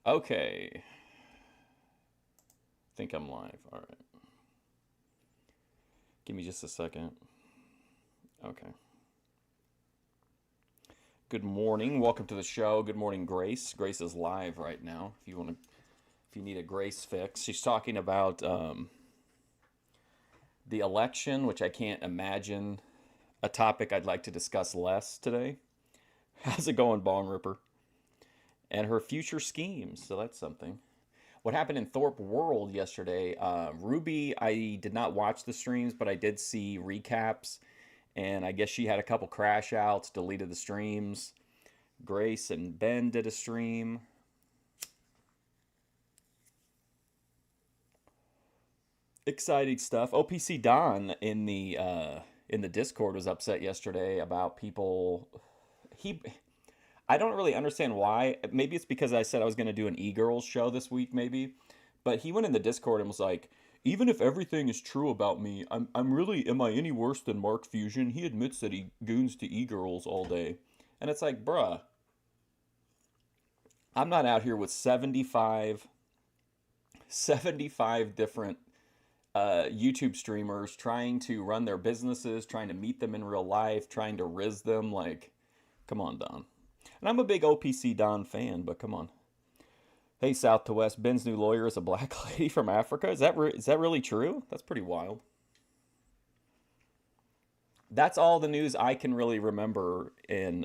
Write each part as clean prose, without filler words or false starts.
Okay. I think I'm live. All right. Give me just a second. Okay. Good morning. Welcome to the show. Good morning, Grace. Grace is live right now. If you need a Grace fix, she's talking about the election, which I can't imagine a topic I'd like to discuss less today. How's it going, Bong Ripper? And her future schemes. So that's something. What happened in Thorpe World yesterday? Ruby, I did not watch the streams, but I did see recaps. And I guess she had a couple crash outs, deleted the streams. Grace and Ben did a stream. Exciting stuff. OPC Don in the Discord was upset yesterday about people. I don't really understand why. Maybe it's because I said I was going to do an e-girls show this week, maybe. But he went in the Discord and was like, even if everything is true about me, am I any worse than Mark Fusion? He admits that he goons to e-girls all day. And it's like, bruh, I'm not out here with 75 different YouTube streamers trying to run their businesses, trying to meet them in real life, trying to riz them. Like, come on, Don. And I'm a big OPC Don fan, but come on. Hey, South to West, Ben's new lawyer is a black lady from Africa. Is that really true? That's pretty wild. That's all the news I can really remember in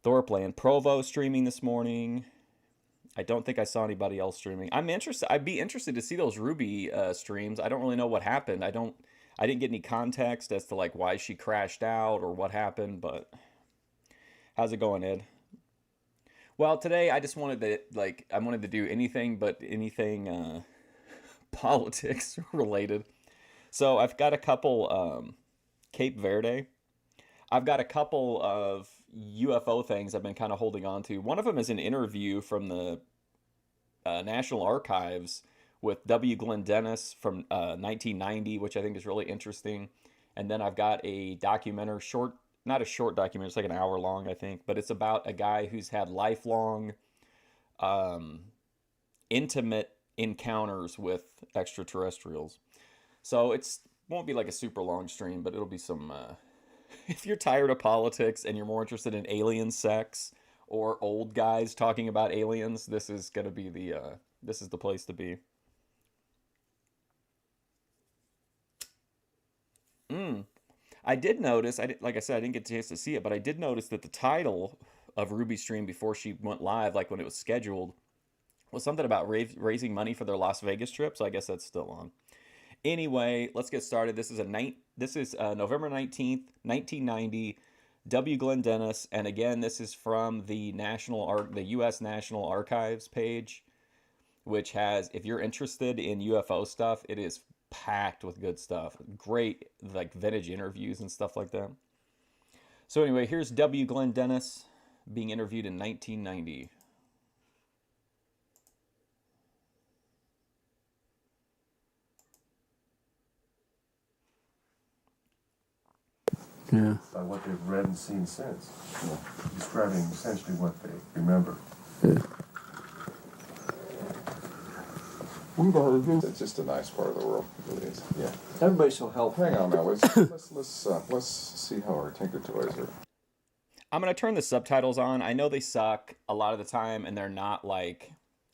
Thorpeland. Provo streaming this morning. I don't think I saw anybody else streaming. I'd be interested to see those Ruby streams. I don't really know what happened. I didn't get any context as to like why she crashed out or what happened, but how's it going, Ed? Well, today I just wanted to do anything politics related. So I've got a couple Cape Verde. I've got a couple of UFO things I've been kind of holding on to. One of them is an interview from the National Archives with W. Glenn Dennis from 1990, which I think is really interesting. And then I've got a documentary, not a short documentary, it's like an hour long, I think, but it's about a guy who's had lifelong, intimate encounters with extraterrestrials. So it won't be like a super long stream, but it'll be some, if you're tired of politics and you're more interested in alien sex or old guys talking about aliens, this is going to be this is the place to be. I did notice, like I said, I didn't get a chance to see it, but I did notice that the title of Ruby's stream before she went live, like when it was scheduled, was something about raising money for their Las Vegas trip, so I guess that's still on. Anyway, let's get started. This is November 19th, 1990, W. Glenn Dennis, and again, this is from the U.S. National Archives page, which has, if you're interested in UFO stuff, it is packed with good stuff. Great, like, vintage interviews and stuff like that. So anyway, here's W. Glenn Dennis being interviewed in 1990. Yeah. By what they've read and seen since, describing essentially what they remember. Yeah. It's just a nice part of the world. It really is. Yeah. Everybody's so helpful. Hang on now. Let's see how our Tinker Toys are. I'm going to turn the subtitles on. I know they suck a lot of the time and they're not like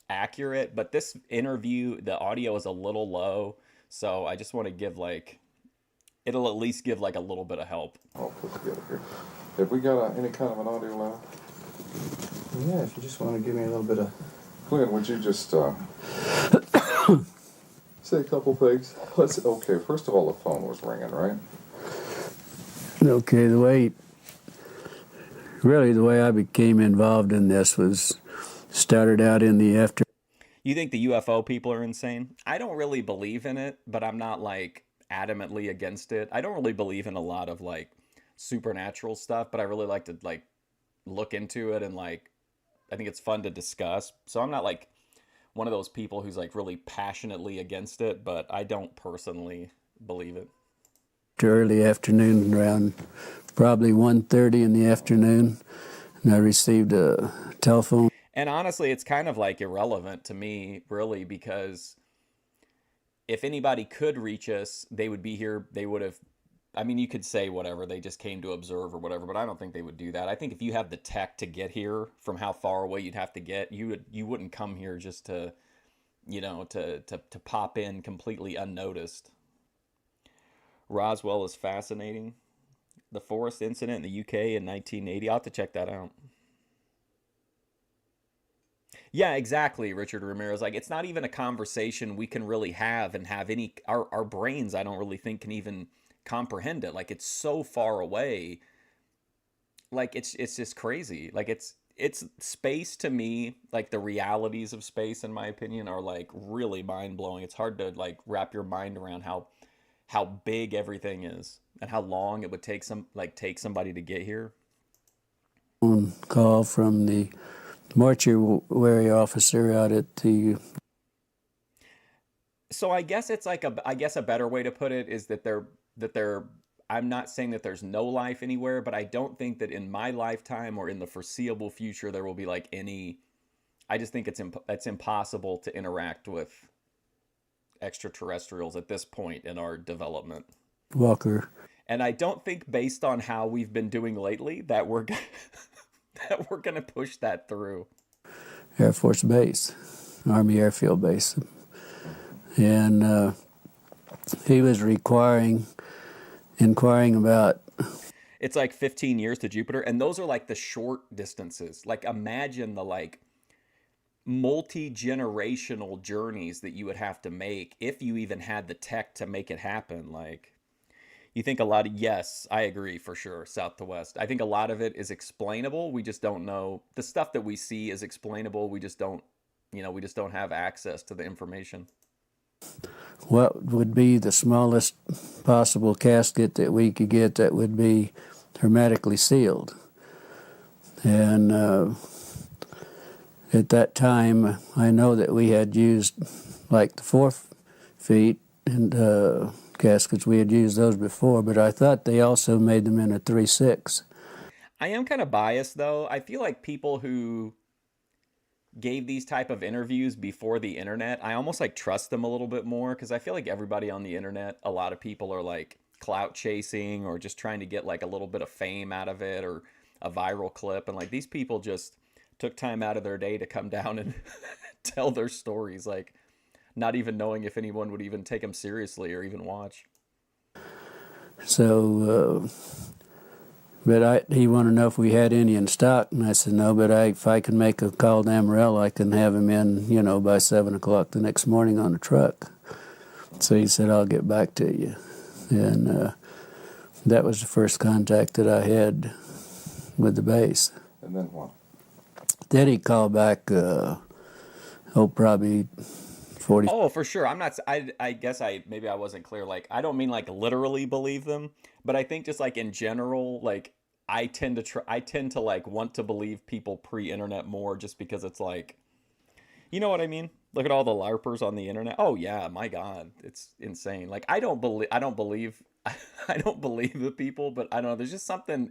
accurate, but this interview, the audio is a little low. So I just want to give it'll at least give like a little bit of help. All put together here. Have we got any kind of an audio now? Yeah, if you just want to give me a little bit of... Glenn, would you just say a couple things? Okay, first of all, the phone was ringing, right? Okay, the way I became involved in this was started out in the after... You think the UFO people are insane? I don't really believe in it, but I'm not like adamantly against it. I don't really believe in a lot of like supernatural stuff, but I really like to like look into it and like I think it's fun to discuss. So I'm not like one of those people who's like really passionately against it, but I don't personally believe it. Early afternoon, around probably 1:30 in the afternoon, and I received a telephone. And honestly, it's kind of like irrelevant to me, really, because if anybody could reach us, they would be here. They would have. I mean, you could say whatever, they just came to observe or whatever, but I don't think they would do that. I think if you have the tech to get here from how far away you'd have to get, you wouldn't come here just to, to pop in completely unnoticed. Roswell is fascinating. The forest incident in the UK in 1980. I'll have to check that out. Yeah, exactly, Richard Ramirez. Like, it's not even a conversation we can really have and have any. Our brains, I don't really think, can even comprehend it. Like, it's so far away. Like, it's just crazy. Like, it's space to me. Like, the realities of space, in my opinion, are like really mind blowing. It's hard to like wrap your mind around how big everything is and how long it would take somebody to get here. Call from the mortuary officer out at the. So I guess it's like I guess a better way to put it is that they're I'm not saying that there's no life anywhere, but I don't think that in my lifetime or in the foreseeable future there will be like any. I just think it's impossible to interact with extraterrestrials at this point in our development. Walker. And I don't think, based on how we've been doing lately, that we're that we're gonna push that through. Air Force Base, Army Airfield Base, and he was inquiring about. It's like 15 years to Jupiter, and those are like the short distances. Like, imagine the like multi-generational journeys that you would have to make if you even had the tech to make it happen. Like, you think a lot of, yes, I agree for sure, south to west. I think a lot of it is explainable. We just don't know. The stuff that we see is explainable. We just don't, we just don't have access to the information. What would be the smallest possible casket that we could get that would be hermetically sealed? And at that time, I know that we had used like the 4 feet and caskets. We had used those before, but I thought they also made them in a 3/6. I am kind of biased, though. I feel like people who gave these type of interviews before the internet, I almost like trust them a little bit more, because I feel like everybody on the internet, a lot of people are like clout chasing or just trying to get like a little bit of fame out of it or a viral clip, and like these people just took time out of their day to come down and tell their stories, like not even knowing if anyone would even take them seriously or even watch. So, but he wanted to know if we had any in stock, and I said no. But if I can make a call to Amarillo, I can have him in, by 7 o'clock the next morning on a truck. So he said, "I'll get back to you," and that was the first contact that I had with the base. And then what? Then he called back. Probably 40. Oh, for sure. I'm not. I guess maybe I wasn't clear. Like, I don't mean like literally believe them, but I think just like in general, like I tend to like want to believe people pre-internet more, just because it's like, you know what I mean? Look at all the LARPers on the internet. Oh yeah, my God, it's insane. Like, I don't believe I don't believe the people, but I don't know. There's just something.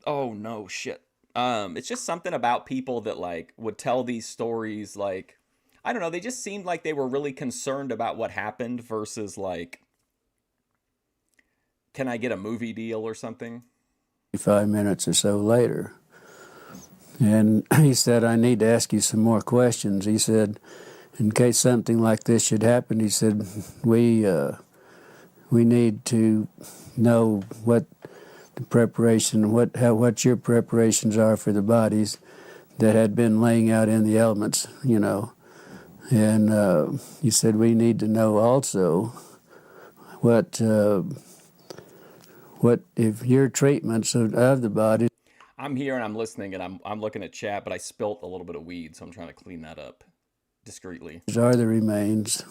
Oh no, shit. It's just something about people that like would tell these stories. Like, I don't know. They just seemed like they were really concerned about what happened versus like, can I get a movie deal or something? 5 minutes or so later. And he said, "I need to ask you some more questions." He said, "In case something like this should happen," he said, we need to know what the preparation, what your preparations are for the bodies that had been laying out in the elements, And he said, "We need to know also what if your treatments of the body." I'm here and I'm listening and I'm looking at chat, but I spilt a little bit of weed, so I'm trying to clean that up discreetly. Are the remains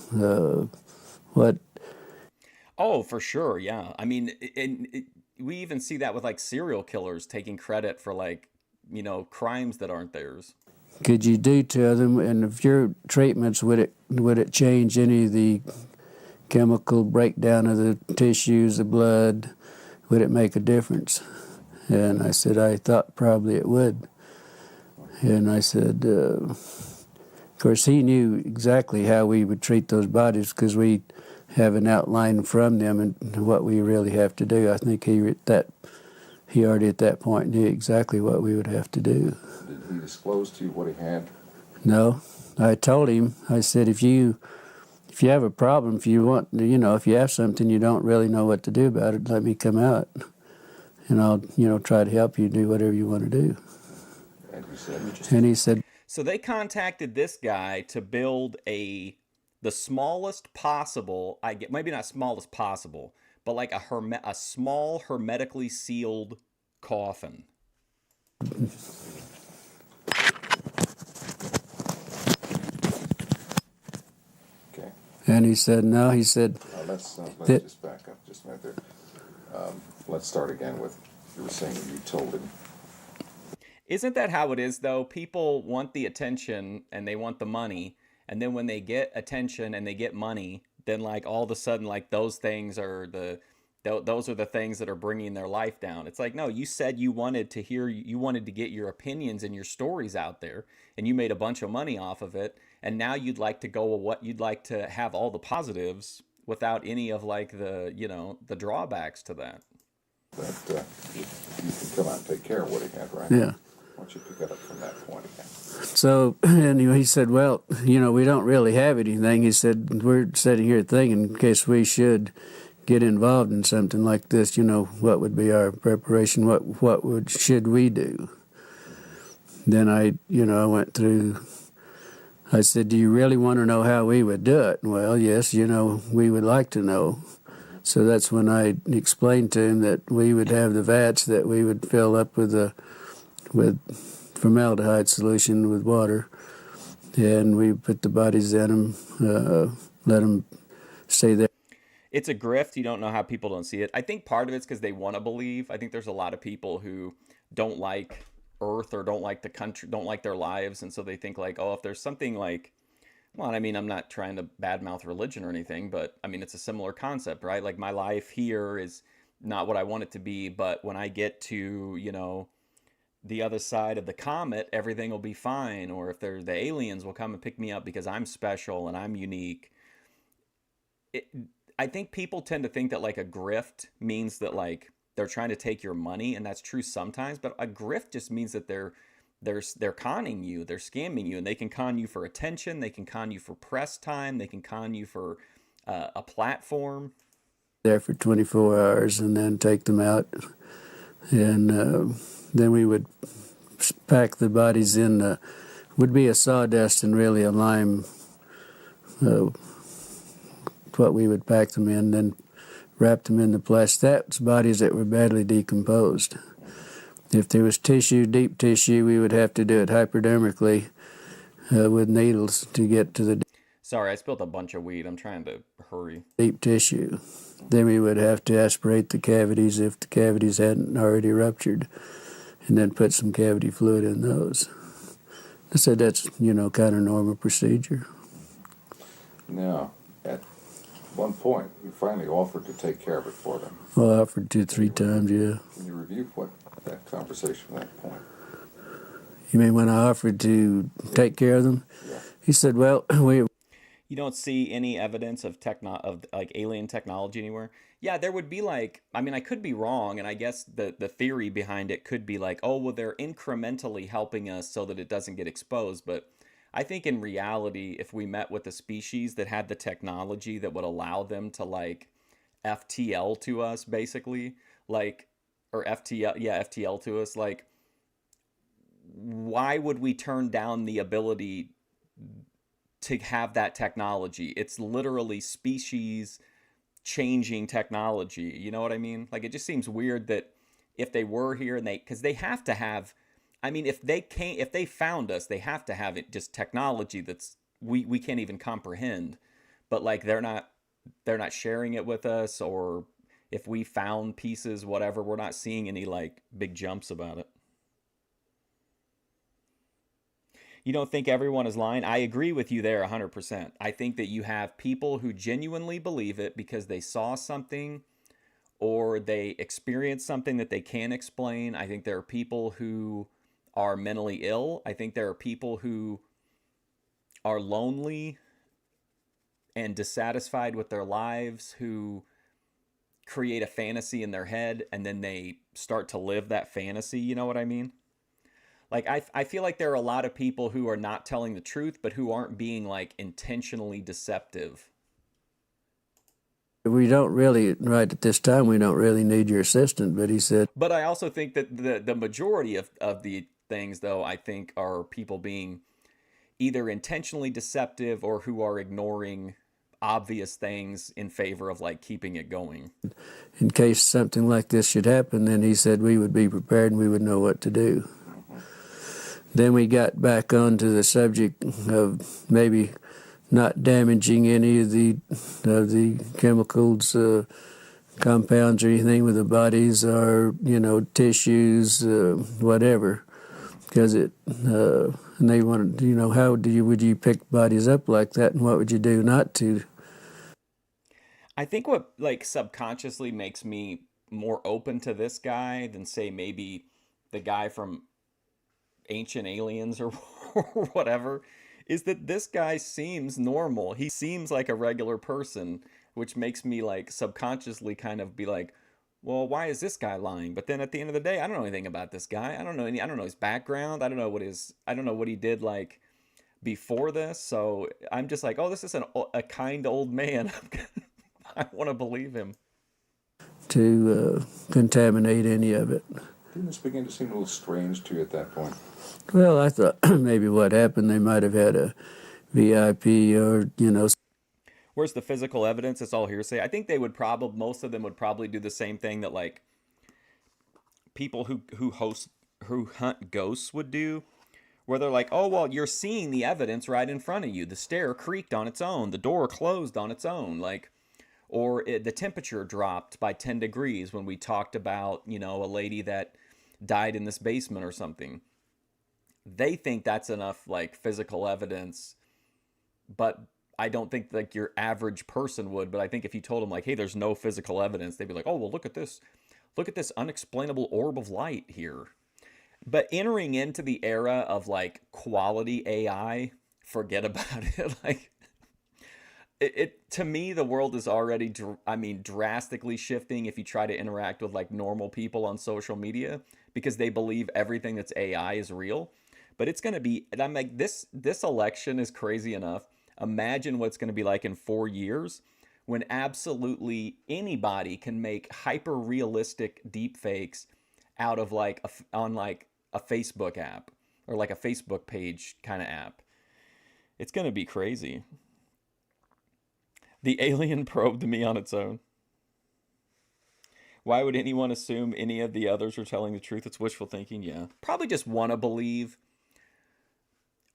what? Oh, for sure, yeah. I mean, we even see that with like serial killers taking credit for like, crimes that aren't theirs. Could you do to them, and if your treatments would it change any of the chemical breakdown of the tissues, the blood? Would it make a difference? And I said I thought probably it would. And I said, of course, he knew exactly how we would treat those bodies because we have an outline from them and what we really have to do. I think he already at that point knew exactly what we would have to do. Did he disclose to you what he had? No, I told him. I said, if you have a problem, if you want, if you have something you don't really know what to do about it, let me come out, and I'll, try to help you do whatever you want to do. And you said, And he said, So they contacted this guy to build the smallest possible, I get maybe not smallest possible, but like a small hermetically sealed coffin. okay. and he said, no, he said, Let's that, just back up just a minute there. Let's start again with, you were saying you told him. Isn't that how it is though? People want the attention and they want the money, and then when they get attention and they get money, then like all of a sudden like those things are those are the things that are bringing their life down. It's like, no, you said you wanted to you wanted to get your opinions and your stories out there, and you made a bunch of money off of it, and now you'd like to you'd like to have all the positives without any of like the drawbacks to that. That you can come out and take care of what he had, right? yeah. Why don't you pick it up from that point again? So anyway, he said, well, we don't really have anything. He said, we're sitting here thinking in case we should get involved in something like this, what would be our preparation? What should we do? Then I went through. I said, do you really want to know how we would do it? Well, yes, we would like to know. So that's when I explained to him that we would have the vats that we would fill up with formaldehyde solution with water, and we put the bodies in them, let them stay there. It's a grift. You don't know how people don't see it. I think part of it's because they want to believe. I think there's a lot of people who don't like Earth or don't like the country, don't like their lives, and so they think like, oh, if there's something like, well, I mean, I'm not trying to badmouth religion or anything, but I mean, it's a similar concept, right? Like my life here is not what I want it to be, but when I get to, the other side of the comet, everything will be fine. Or if the aliens will come and pick me up because I'm special and I'm unique. I think people tend to think that like a grift means that like they're trying to take your money, and that's true sometimes, but a grift just means that they're conning you, they're scamming you, and they can con you for attention, they can con you for press time, they can con you for a platform. There for 24 hours and then take them out, and then we would pack the bodies in would be a sawdust and really a lime, what we would pack them in, then wrap them in the plastic. That's bodies that were badly decomposed. If there was tissue, deep tissue, we would have to do it hypodermically with needles to get to the Sorry, I spilled a bunch of weed. I'm trying to hurry. deep tissue. Then we would have to aspirate the cavities if the cavities hadn't already ruptured, and then put some cavity fluid in those. I said that's, kind of normal procedure. Now, at one point, you finally offered to take care of it for them. Well, I offered 2-3 times, yeah. Can you review what that conversation at that point? You mean when I offered to take care of them? Yeah. He said, well, You don't see any evidence of like alien technology anywhere. Yeah, there would be like, I mean, I could be wrong, and I guess the theory behind it could be like, oh, well, they're incrementally helping us so that it doesn't get exposed. But I think in reality, if we met with a species that had the technology that would allow them to like FTL to us, basically, like, or FTL to us, like, why would we turn down the ability to have that technology? It's literally species changing technology. You know what I mean? Like, it just seems weird that if they were here and because they have to have, I mean, if they found us, they have to have it just technology that's we can't even comprehend. But like they're not sharing it with us, or if we found pieces, whatever, we're not seeing any like big jumps about it. You don't think everyone is lying? I agree with you there 100%. I think that you have people who genuinely believe it because they saw something or they experienced something that they can't explain. I think there are people who are mentally ill. I think there are people who are lonely and dissatisfied with their lives, who create a fantasy in their head and then they start to live that fantasy. You know what I mean? Like, I feel like there are a lot of people who are not telling the truth, but who aren't being like intentionally deceptive. We don't really, right at this time, we don't really need your assistant, but he said, But I also think that the majority of the things, though, I think are people being either intentionally deceptive or who are ignoring obvious things in favor of like keeping it going. in case something like this should happen, then he said we would be prepared and we would know what to do. Then we got back onto the subject of maybe not damaging any of the chemicals, compounds or anything with the bodies, or tissues, whatever, because and they wanted, how would you pick bodies up like that, and what would you do not to? I think what like subconsciously makes me more open to this guy than say maybe the guy from Ancient Aliens or whatever is that this guy seems normal. He seems like a regular person, which makes me like subconsciously kind of be like, well, why is this guy lying? But then at the end of the day, I don't know anything about this guy. I don't know his background. I don't know what he did like before this. So I'm just like, oh, this is a kind old man. I want to believe him. To contaminate any of it. Didn't this begin to seem a little strange to you at that point? Well, I thought maybe what happened, they might have had a VIP or, Where's the physical evidence? It's all hearsay. I think they would most of them would probably do the same thing that like people who hunt ghosts would do, where they're like, oh, well, you're seeing the evidence right in front of you. The stair creaked on its own. The door closed on its own. Like, or the temperature dropped by 10 degrees when we talked about, a lady that died in this basement or something. They think that's enough like physical evidence, but I don't think like your average person would. But I think if you told them like, hey, there's no physical evidence, they'd be like, oh, well, look at this unexplainable orb of light here. But entering into the era of like quality AI, forget about it. Like, it to me, the world is already drastically shifting if you try to interact with like normal people on social media, because they believe everything that's AI is real. But it's going to be, and I'm like, this election is crazy enough. Imagine what's going to be like in 4 years when absolutely anybody can make hyper realistic deep fakes out of like on like a Facebook app or like a Facebook page kind of app. It's going to be crazy. The alien probed me on its own. Why would anyone assume any of the others are telling the truth? It's wishful thinking, yeah. Probably just want to believe,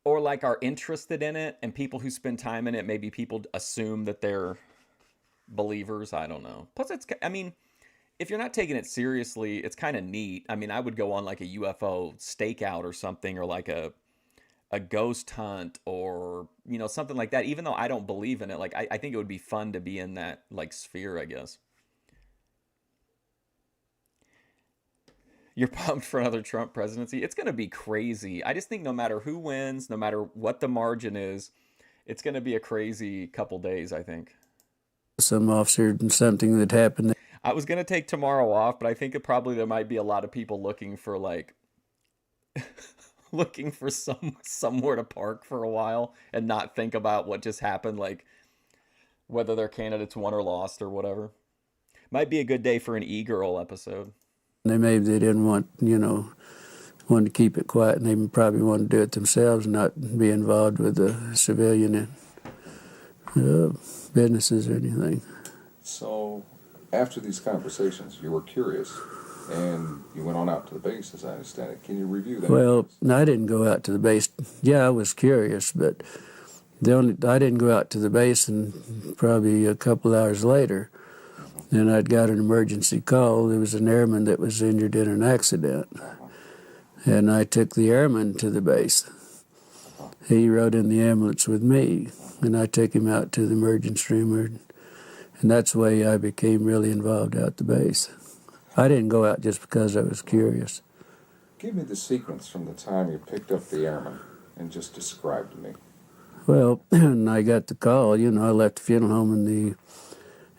or like are interested in it, and people who spend time in it, maybe people assume that they're believers. I don't know. Plus, if you're not taking it seriously, it's kind of neat. I mean, I would go on like a UFO stakeout or something, or like a ghost hunt, or something like that. Even though I don't believe in it, like I think it would be fun to be in that like sphere, I guess. You're pumped for another Trump presidency? It's going to be crazy. I just think no matter who wins, no matter what the margin is, it's going to be a crazy couple days, I think. Some officer and something that happened. I was going to take tomorrow off, but I think there might be a lot of people looking for like looking for somewhere to park for a while and not think about what just happened, like whether their candidates won or lost or whatever. Might be a good day for an e-girl episode. They didn't want, wanted to keep it quiet, and they probably wanted to do it themselves, not be involved with the civilian businesses or anything. So, after these conversations, you were curious, and you went on out to the base, as I understand it. Can you review that? Well, no, I didn't go out to the base. Yeah, I was curious, but I didn't go out to the base, and probably a couple hours later, and I'd got an emergency call. There was an airman that was injured in an accident. And I took the airman to the base. He rode in the ambulance with me, and I took him out to the emergency room. And that's the way I became really involved out at the base. I didn't go out just because I was curious. Give me the sequence from the time you picked up the airman and just describe to me. Well, when I got the call, I left the funeral home and the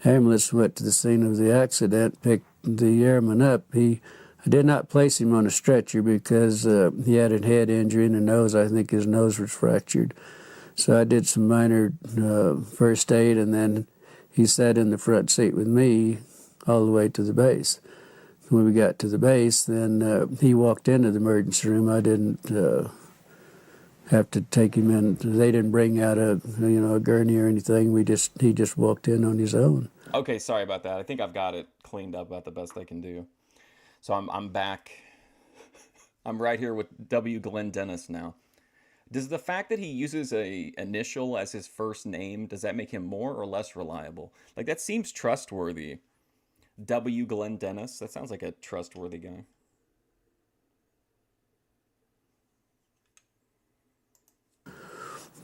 ambulance went to the scene of the accident, picked the airman up. I did not place him on a stretcher because he had a head injury in the nose. I think his nose was fractured. So I did some minor first aid, and then he sat in the front seat with me all the way to the base. When we got to the base, then he walked into the emergency room. I didn't have to take him in. They didn't bring out a gurney or anything. He just walked in on his own. Okay, sorry about that. I think I've got it cleaned up about the best I can do. So I'm back. I'm right here with W. Glenn Dennis now. Does the fact that he uses a initial as his first name, does that make him more or less reliable? Like, that seems trustworthy. W. Glenn Dennis. That sounds like a trustworthy guy.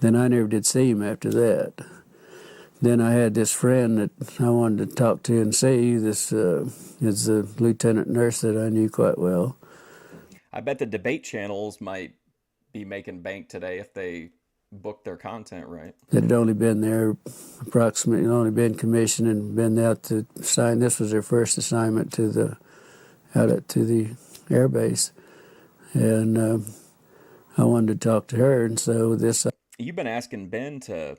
Then I never did see him after that. Then I had this friend that I wanted to talk to and see. This is a lieutenant nurse that I knew quite well. I bet the debate channels might be making bank today if they booked their content right. That had only been there approximately, only been commissioned and been out to sign. This was their first assignment to the air base, and I wanted to talk to her, and so this. You've been asking Ben to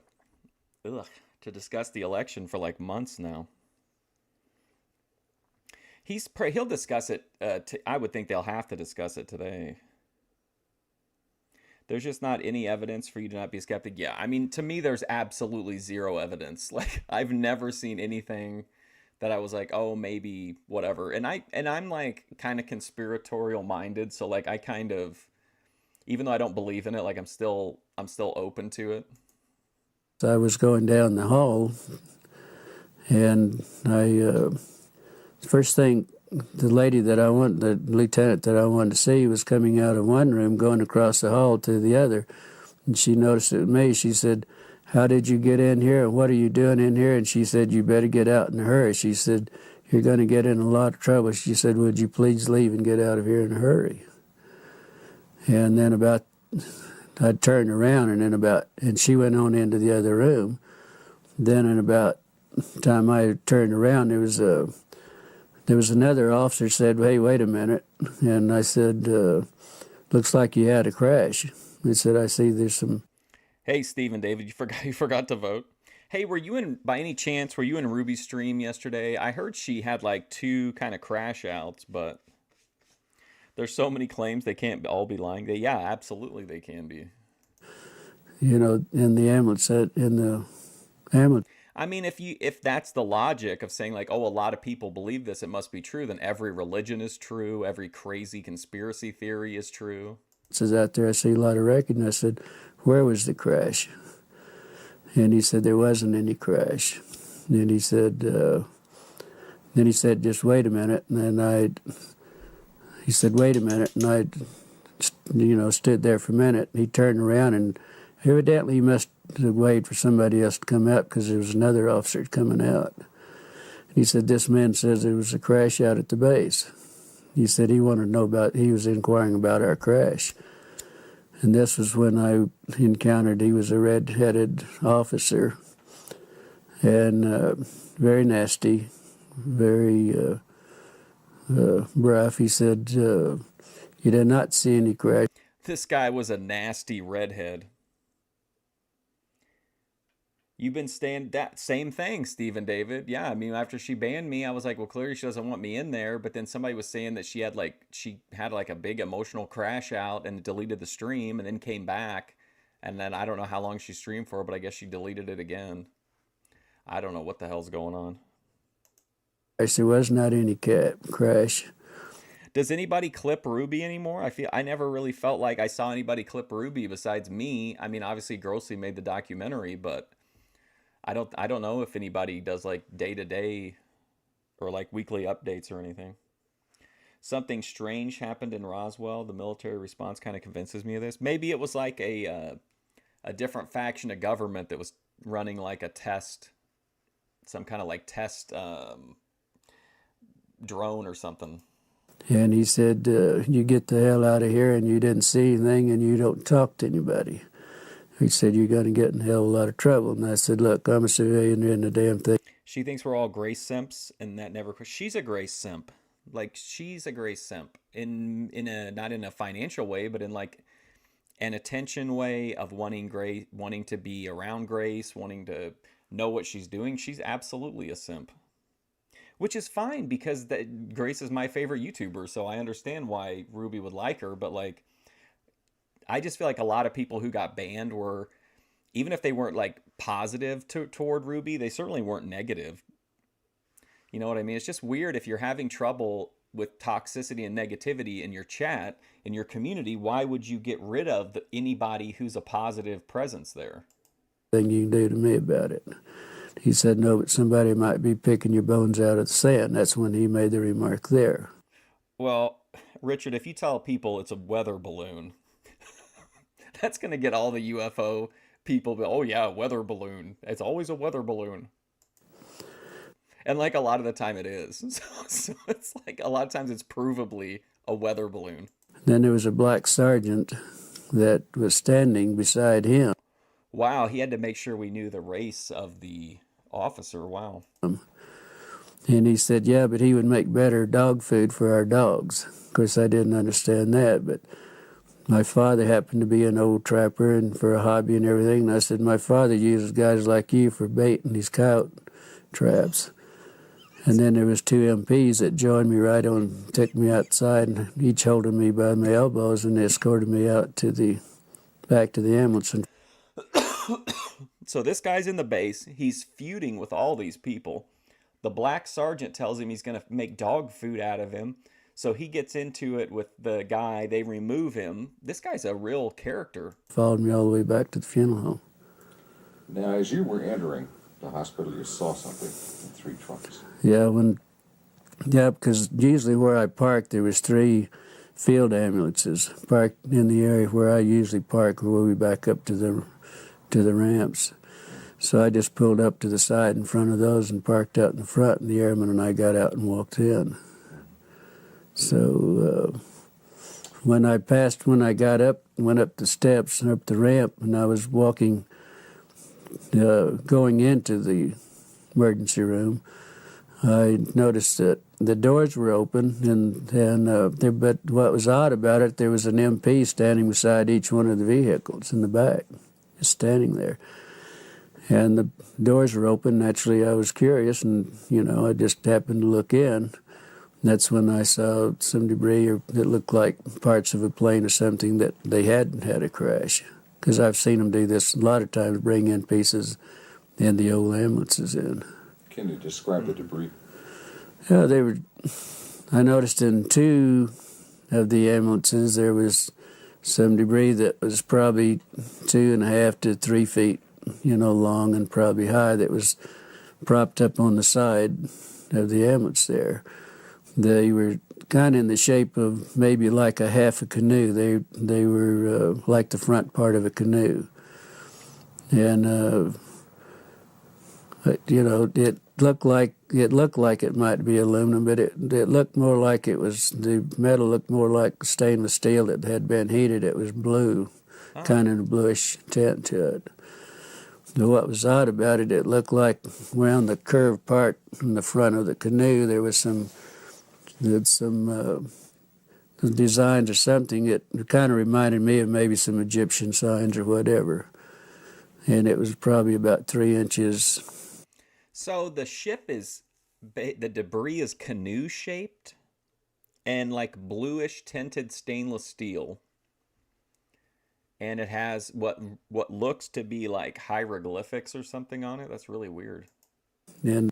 discuss the election for like months now. He'll discuss it. I would think they'll have to discuss it today. There's just not any evidence for you to not be a skeptic. Yeah, I mean, to me, there's absolutely zero evidence. Like, I've never seen anything that I was like, oh, maybe whatever. And I'm like kind of conspiratorial minded, so like I kind of, even though I don't believe in it, like I'm still open to it. I was going down the hall, and first thing, the lieutenant that I wanted to see was coming out of one room, going across the hall to the other. And she noticed it was me. She said, "How did you get in here, and what are you doing in here?" And she said, "You better get out in a hurry." She said, "You're going to get in a lot of trouble." She said, "Would you please leave and get out of here in a hurry?" And then I turned around, and she went on into the other room. Then in about the time I turned around, there was another officer said, "Hey, wait a minute." And I said, "Looks like you had a crash." He said, "I see there's some." Hey, Stephen David, you forgot to vote. Hey, by any chance, were you in Ruby's stream yesterday? I heard she had like 2 kind of crash outs, but there's so many claims they can't all be lying. Yeah, absolutely they can be. In the ambulance. I mean, if that's the logic of saying like, oh, a lot of people believe this, it must be true, then every religion is true, every crazy conspiracy theory is true. Says out there, I see a lot of wrecking. I said, "Where was the crash?" And he said, "There wasn't any crash." And he said, "Just wait a minute." And then he said, "Wait a minute." And I, stood there for a minute. He turned around, and evidently he must have waited for somebody else to come out because there was another officer coming out. He said, "This man says there was a crash out at the base." He said he was inquiring about our crash. And this was when I encountered, he was a red-headed officer, and very nasty, very rough. He said, "You did not see any crash." This guy was a nasty redhead. You've been staying that same thing, Stephen David. Yeah, I mean, after she banned me, I was like, well, clearly she doesn't want me in there. But then somebody was saying that she had a big emotional crash out and deleted the stream and then came back. And then I don't know how long she streamed for, but I guess she deleted it again. I don't know what the hell's going on. There was not any crash. Does anybody clip Ruby anymore? I never really felt like I saw anybody clip Ruby besides me. I mean, obviously Grossly made the documentary, but I don't know if anybody does like day-to-day or like weekly updates or anything. Something strange happened in Roswell. The military response kind of convinces me of this. Maybe it was like a different faction of government that was running like a test, some kind of like test drone or something. And he said, you get the hell out of here and you didn't see anything and you don't talk to anybody. He said, you're going to get in a hell of a lot of trouble. And I said, look, I'm a civilian in the damn thing. She thinks we're all grace simps, and that never. She's a grace simp. Like she's a grace simp in a not in a financial way, but in like an attention way of wanting Grace, wanting to be around Grace, wanting to know what she's doing. She's absolutely a simp, which is fine because Grace is my favorite YouTuber, so I understand why Ruby would like her. But like, I just feel like a lot of people who got banned were, even if they weren't like positive toward Ruby, they certainly weren't negative. You know what I mean? It's just weird if you're having trouble with toxicity and negativity in your chat, in your community, why would you get rid of anybody who's a positive presence there? Thing you can do to me about it. He said, no, but somebody might be picking your bones out of the sand. That's when he made the remark there. Well, Richard, if you tell people it's a weather balloon, that's going to get all the UFO people, oh yeah, weather balloon. It's always a weather balloon. And like a lot of the time it is. So it's like a lot of times it's provably a weather balloon. Then there was a black sergeant that was standing beside him. Wow, he had to make sure we knew the race of the officer. Wow. And he said, yeah, but he would make better dog food for our dogs. Of course, I didn't understand that, but my father happened to be an old trapper and for a hobby and everything. And I said, my father uses guys like you for bait in these coyote traps. And then there was two MPs that joined me right on, took me outside, and each holding me by my elbows, and they escorted me out to back to the ambulance. So this guy's in the base. He's feuding with all these people. The black sergeant tells him he's going to make dog food out of him. So he gets into it with the guy. They remove him. This guy's a real character. Followed me all the way back to the funeral home. Now, as you were entering the hospital, you saw something in 3 trucks. Yeah, because usually where I parked, there was 3 field ambulances parked in the area where I usually park, where we back up to the ramps. So I just pulled up to the side in front of those and parked out in the front, and the airman and I got out and walked in. So when I got up, went up the steps and up the ramp, and I was walking, going into the emergency room, I noticed that the doors were open, but what was odd about it, there was an MP standing beside each one of the vehicles in the back, just standing there. And the doors were open. Naturally, I was curious, and, I just happened to look in. That's when I saw some debris that looked like parts of a plane or something that they hadn't had a crash. Because I've seen them do this a lot of times, bring in pieces and the old ambulances in. Can you describe the debris? Yeah, I noticed in 2 of the ambulances there was some debris that was probably 2.5 to 3 feet, long and probably high, that was propped up on the side of the ambulance there. They were kind of in the shape of maybe like a half a canoe. They were like the front part of a canoe. And, it looked like it might be aluminum, but it looked more like the metal looked more like stainless steel that had been heated. It was blue, kind of a bluish tint to it. But what was odd about it, it looked like around the curved part in the front of the canoe, there was some designs or something. It kind of reminded me of maybe some Egyptian signs or whatever. And it was probably about 3 inches. So the ship the debris is canoe shaped and like bluish tinted stainless steel. And it has what looks to be like hieroglyphics or something on it. That's really weird. And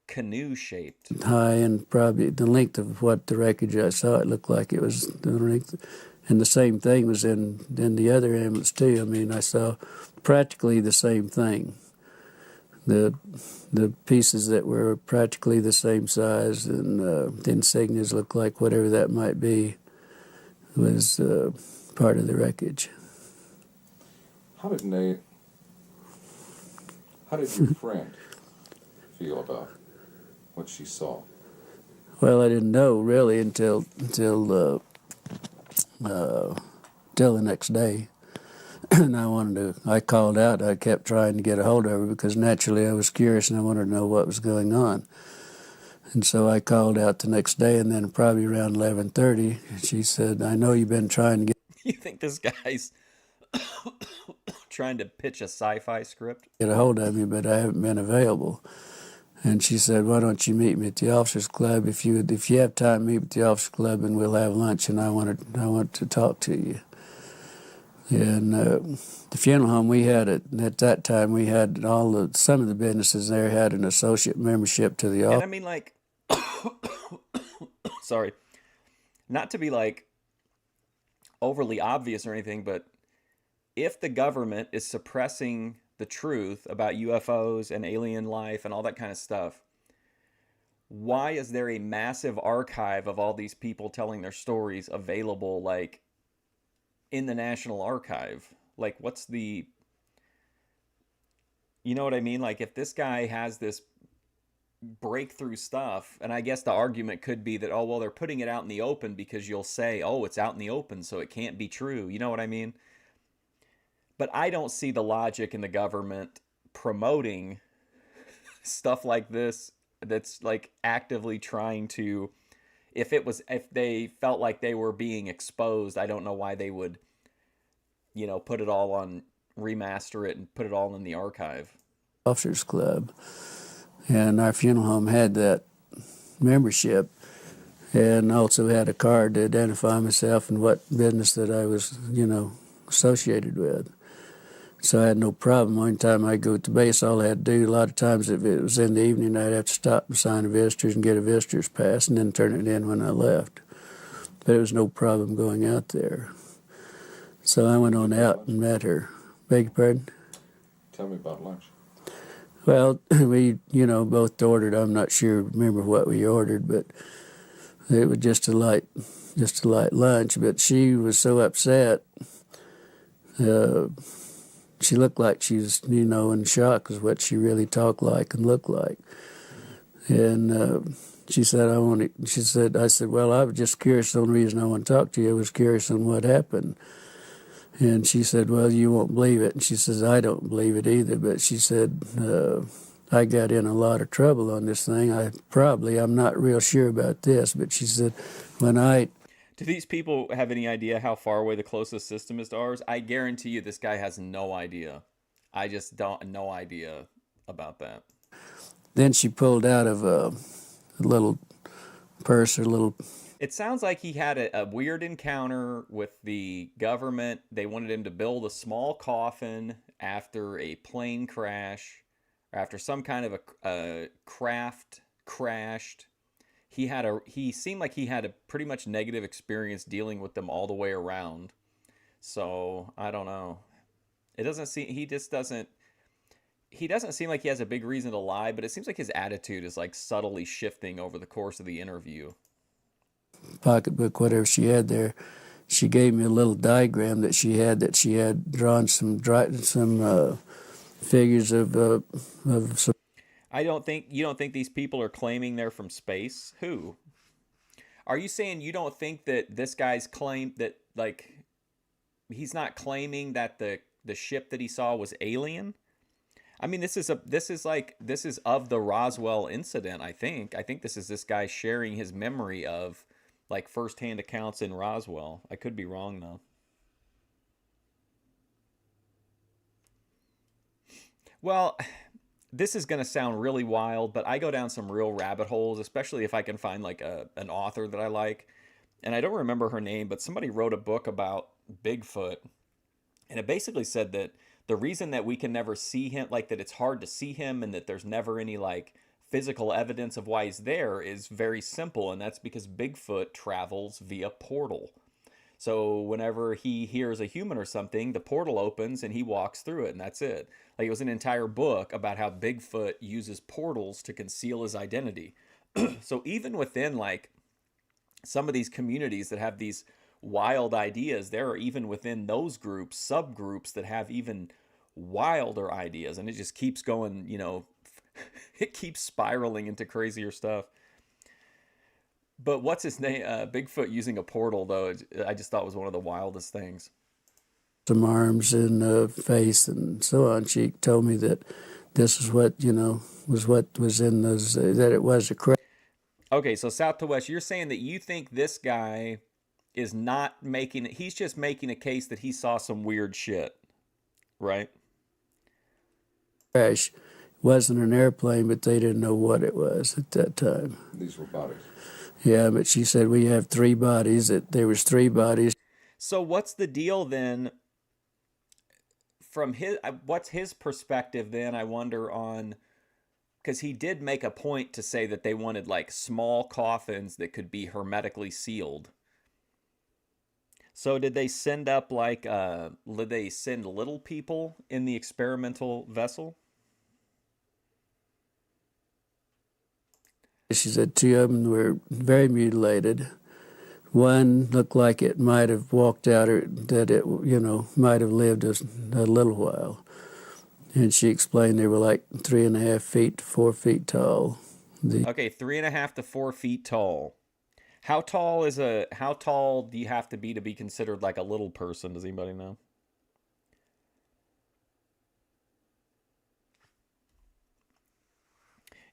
canoe shaped. High, and probably the length of what the wreckage I saw, it looked like it was the length. And the same thing was in the other ambulance too. I mean, I saw practically the same thing. The pieces that were practically the same size, and the insignias looked like whatever that might be was part of the wreckage. How did your friend feel about what she saw? Well, I didn't know really till the next day. And I called out. I kept trying to get a hold of her because naturally I was curious and I wanted to know what was going on. And so I called out the next day, and then probably around 11:30, she said, "I know you've been trying to You think this guy's trying to pitch a sci-fi script? get a hold of me, but I haven't been available." And she said, "Why don't you meet me at the officers club? If you have time, meet at the officers club, and we'll have lunch. And I want to talk to you." And the funeral home we had at that time, we had some of the businesses there had an associate membership to the And office. I mean, like, sorry, not to be like overly obvious or anything, but if the government is suppressing the truth about UFOs and alien life and all that kind of stuff, why is there a massive archive of all these people telling their stories available, like, in the National Archive? Like, what's the, you know what I mean? Like, if this guy has this breakthrough stuff, and I guess the argument could be that, oh, well, they're putting it out in the open because you'll say, oh, it's out in the open, so it can't be true. You know what I mean? But I don't see the logic in the government promoting stuff like this that's like actively trying to, if they felt like they were being exposed, I don't know why they would, put it all on, remaster it and put it all in the archive. Officers Club. And our funeral home had that membership and also had a card to identify myself and what business that I was, associated with. So I had no problem. One time I'd go to base, all I had to do, a lot of times if it was in the evening, I'd have to stop and sign a visitor's and get a visitor's pass and then turn it in when I left. But there was no problem going out there. So I went on out and met her. Beg your pardon? Tell me about lunch. Well, we, both ordered. I'm not sure, remember what we ordered, but it was just a light lunch. But she was so upset. She looked like she was, in shock is what she really talked like and looked like. And she said, I said, well, I was just curious. The only reason I want to talk to you, I was curious on what happened. And she said, well, you won't believe it. And she says, I don't believe it either. But she said, I got in a lot of trouble on this thing. I'm not real sure about this. But she said, Do these people have any idea how far away the closest system is to ours? I guarantee you this guy has no idea. I just no idea about that. Then she pulled out of a little purse or little... It sounds like he had a weird encounter with the government. They wanted him to build a small coffin after a plane crash, or after some kind of a craft crashed. He seemed like he had a pretty much negative experience dealing with them all the way around. So I don't know. He doesn't seem like he has a big reason to lie, but it seems like his attitude is like subtly shifting over the course of the interview. Pocketbook, whatever she had there, she gave me a little diagram that she had drawn some figures of some. You don't think these people are claiming they're from space? Who? Are you saying you don't think that this guy's claim that, like, he's not claiming that the ship that he saw was alien? I mean, this is of the Roswell incident, I think. I think this is this guy sharing his memory of, like, firsthand accounts in Roswell. I could be wrong, though. Well, this is going to sound really wild, but I go down some real rabbit holes, especially if I can find, like, an author that I like. And I don't remember her name, but somebody wrote a book about Bigfoot. And it basically said that the reason that we can never see him, like, that it's hard to see him and that there's never any, like, physical evidence of why he's there is very simple, and that's because Bigfoot travels via portal. So whenever he hears a human or something, the portal opens and he walks through it, and that's it. Like, it was an entire book about how Bigfoot uses portals to conceal his identity. So even within, like, some of these communities that have these wild ideas, there are even within those groups, subgroups that have even wilder ideas, and it just keeps going, it keeps spiraling into crazier stuff. But what's his name? Bigfoot using a portal, though, I just thought was one of the wildest things. Some arms and face and so on. She told me that this is what, was what was in those, that it was a crash. Okay, so South to West, you're saying that you think this guy is not making it, he's just making a case that he saw some weird shit, right? Crash. It wasn't an airplane, but they didn't know what it was at that time. These were bodies. Yeah, but she said we have three bodies, that there was three bodies. So what's the deal then from what's his perspective then, I wonder, on, because he did make a point to say that they wanted like small coffins that could be hermetically sealed. So did they send up like did they send little people in the experimental vessel? She said two of them were very mutilated. One looked like it might have walked out, or that it, might have lived a little while. And she explained they were like 3.5 feet to 4 feet tall. Okay, 3.5 to 4 feet tall. How tall do you have to be considered like a little person? Does anybody know?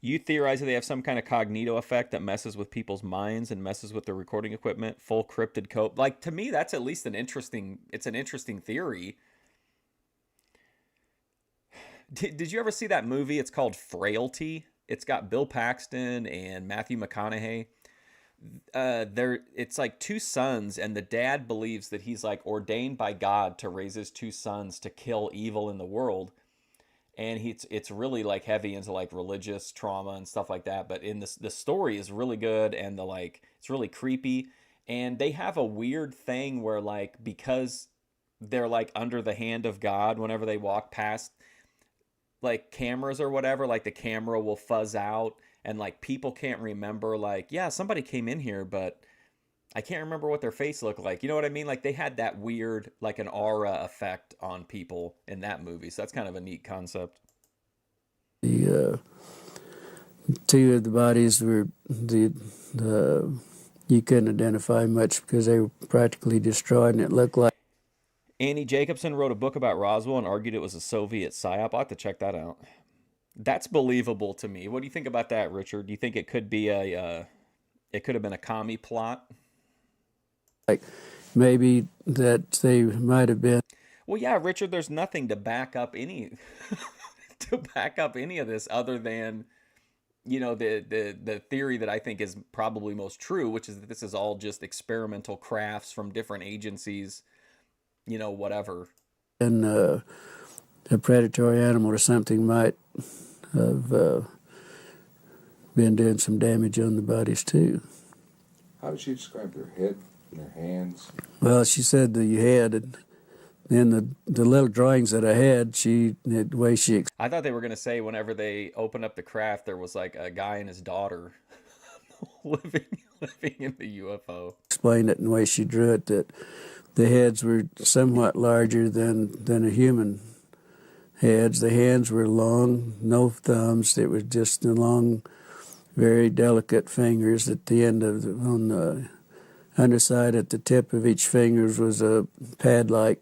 You theorize that they have some kind of cognito effect that messes with people's minds and messes with their recording equipment. Full cryptid code. Like, to me, that's at least it's an interesting theory. Did you ever see that movie? It's called Frailty. It's got Bill Paxton and Matthew McConaughey. It's like two sons, and the dad believes that he's like ordained by God to raise his two sons to kill evil in the world. And it's really like heavy into like religious trauma and stuff like that. But in the story is really good, and it's really creepy. And they have a weird thing where, like, because they're like under the hand of God, whenever they walk past like cameras or whatever, like the camera will fuzz out, and like people can't remember, like, yeah, somebody came in here, but I can't remember what their face looked like. You know what I mean? Like, they had that weird, like, an aura effect on people in that movie. So that's kind of a neat concept. The two of the bodies were you couldn't identify much because they were practically destroyed, and it looked like. Annie Jacobson wrote a book about Roswell and argued it was a Soviet psyop. I'll have to check that out. That's believable to me. What do you think about that, Richard? Do you think it could be it could have been a commie plot? Like maybe that they might have been. Well, yeah, Richard, there's nothing to back up any of this other than, the theory that I think is probably most true, which is that this is all just experimental crafts from different agencies, whatever. And a predatory animal or something might have been doing some damage on the bodies too. How did she describe their head and their hands? Well, she said the head, and then the little drawings that I had, the way she. I thought they were going to say whenever they opened up the craft, there was like a guy and his daughter living in the UFO. Explained it in the way she drew it, that the heads were somewhat larger than a human heads. The hands were long, no thumbs. It was just the long, very delicate fingers at the end on the underside at the tip of each fingers was a pad-like,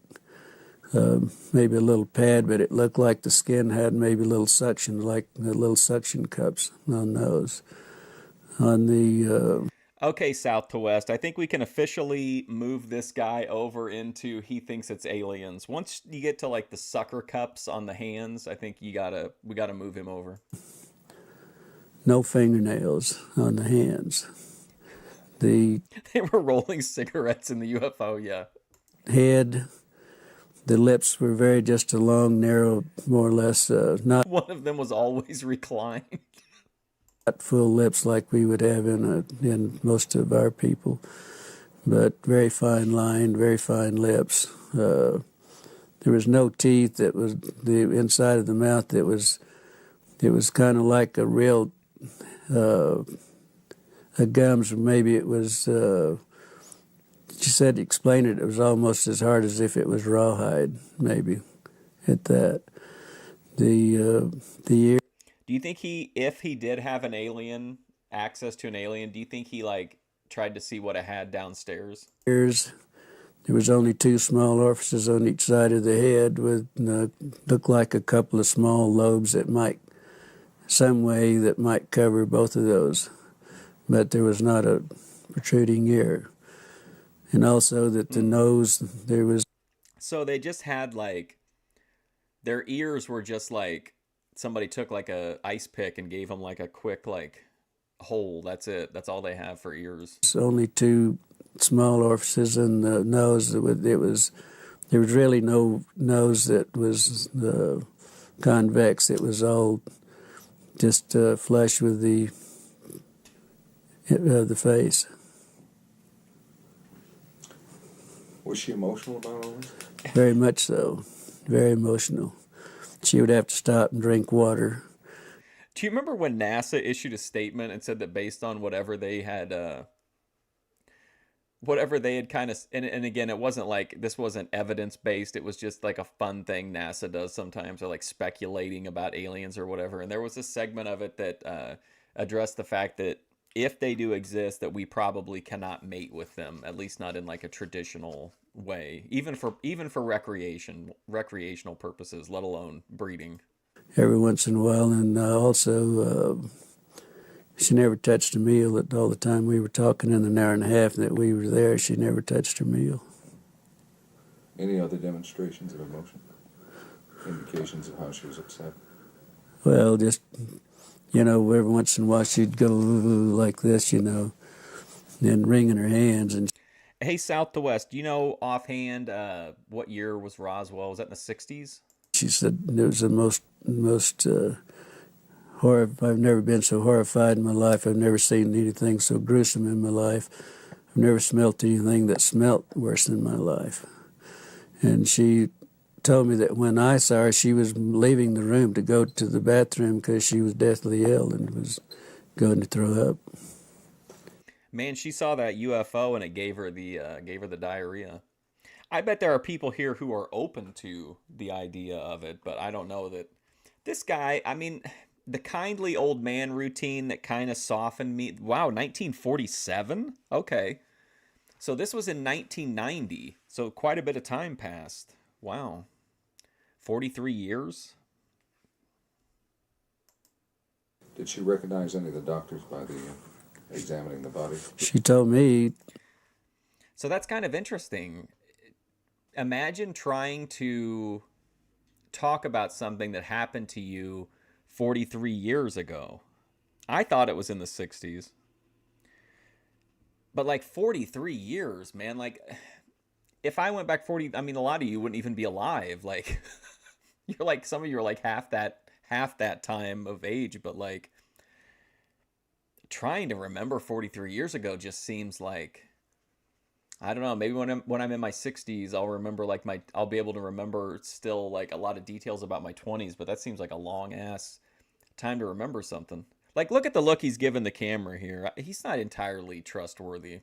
maybe a little pad, but it looked like the skin had maybe little suction, like the little suction cups on those. On the Okay, South to West, I think we can officially move this guy over into he thinks it's aliens. Once you get to like the sucker cups on the hands, I think we gotta move him over. No fingernails on the hands. They were rolling cigarettes in the UFO, yeah. Head, the lips were very just a long, narrow, more or less, not. One of them was always reclined. Full lips like we would have in most of our people, but very fine lined, very fine lips. There was no teeth. That was the inside of the mouth. It was kind of like a real a gums. Maybe it was. She said to explain it. It was almost as hard as if it was rawhide. Maybe at that. The ear. Do you think if he did have an alien, access to an alien, do you think he like tried to see what it had downstairs. Ears. There was only two small orifices on each side of the head with looked like a couple of small lobes that might, some way that might cover both of those. But there was not a protruding ear. And also that the nose, there was... So they just had like, their ears were just like, somebody took like a ice pick and gave them like a quick like hole. That's it. That's all they have for ears. only two small orifices in the nose. There was really no nose that was convex. It was all just flush with the face. Was she emotional about all this? Very much so. Very emotional. She would have to stop and drink water. Do you remember when NASA issued a statement and said that based on whatever they had kind of, and again, it wasn't like, this wasn't evidence based, it was just like a fun thing NASA does sometimes, or like speculating about aliens or whatever. And there was a segment of it that addressed the fact that if they do exist, that we probably cannot mate with them, at least not in like a traditional way, even for recreational purposes, let alone breeding. Every once in a while, and also she never touched a meal. All the time we were talking in an hour and a half that we were there, she never touched her meal. Any other demonstrations of emotion? Indications of how she was upset? Well, just, every once in a while she'd go like this, and wringing her hands. And Hey, South to West, do you know offhand what year was Roswell? Was that in the 60s? she said it was the most horror. I've never been so horrified in my life. I've never seen anything so gruesome in my life. I've never smelt anything that smelt worse in my life. And she told me that when I saw her, she was leaving the room to go to the bathroom because she was deathly ill and was going to throw up. Man, she saw that UFO and it gave her the diarrhea. I bet there are people here who are open to the idea of it, but I don't know that this guy, I mean, the kindly old man routine that kind of softened me. Wow, 1947? Okay. So this was in 1990. So quite a bit of time passed. Wow. 43 years? Did she recognize any of the doctors by the examining the body? She told me. So that's kind of interesting. Imagine trying to talk about something that happened to you 43 years ago. I thought it was in the 60s. But like 43 years, man, like if I went back 40, I mean, a lot of you wouldn't even be alive. Like you're like, some of you are like half that time of age, but like trying to remember 43 years ago just seems like, I don't know, maybe when I'm in my 60s, I'll remember like I'll be able to remember still like a lot of details about my 20s, but that seems like a long ass time to remember something. Like, look at the look he's giving the camera here. He's not entirely trustworthy.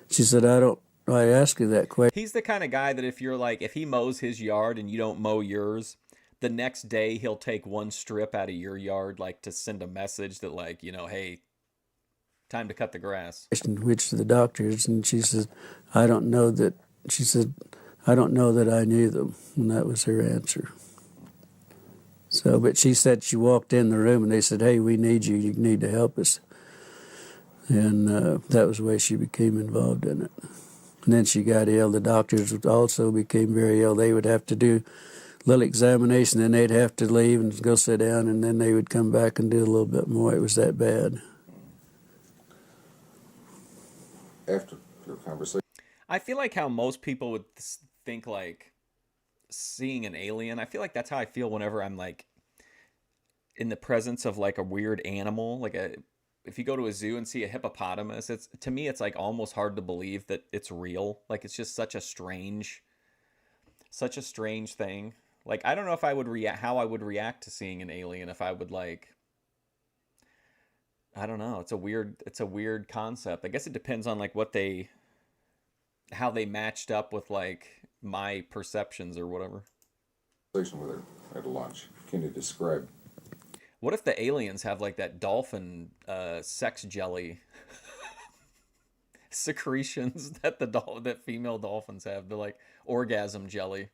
She said, I asked you that question. He's the kind of guy that if he mows his yard and you don't mow yours, the next day he'll take one strip out of your yard, like to send a message that like, hey, time to cut the grass. Which to the doctors, and she said, I don't know that I knew them, and that was her answer. So, but she said she walked in the room and they said, hey, we need you, you need to help us. And that was the way she became involved in it. And then she got ill. The doctors also became very ill. They would have to do a little examination, then they'd have to leave and go sit down, and then they would come back and do a little bit more. It was that bad. After your conversation, I feel like how most people would think like seeing an alien. I feel like that's how I feel whenever I'm like in the presence of like a weird animal. If you go to a zoo and see a hippopotamus, to me it's like almost hard to believe that it's real. Like it's just such a strange thing. Like I don't know if I would how I would react to seeing an alien, if I would like, I don't know. It's a weird concept. I guess it depends on like how they matched up with like my perceptions or whatever. with her at lunch, can you describe? What if the aliens have like that dolphin sex jelly secretions that that female dolphins have? The like orgasm jelly.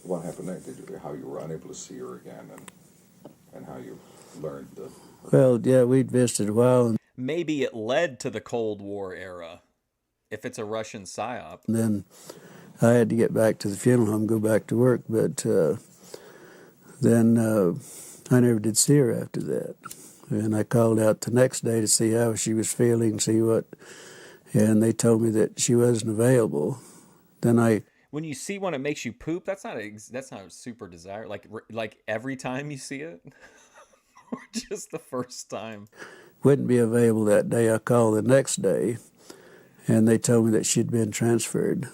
What happened next? How you were unable to see her again, and how you learned the. Well, yeah, we'd visited a while, and Maybe it led to the Cold War era. If it's a Russian psyop. then I had to get back to the funeral home, go back to work, but then I never did see her after that. And I called out the next day to see how she was feeling, see what, and they told me that she wasn't available. Then When you see one, it makes you poop. That's not a super desire. Like every time you see it, or just the first time. wouldn't be available that day. I called the next day, and they told me that she'd been transferred.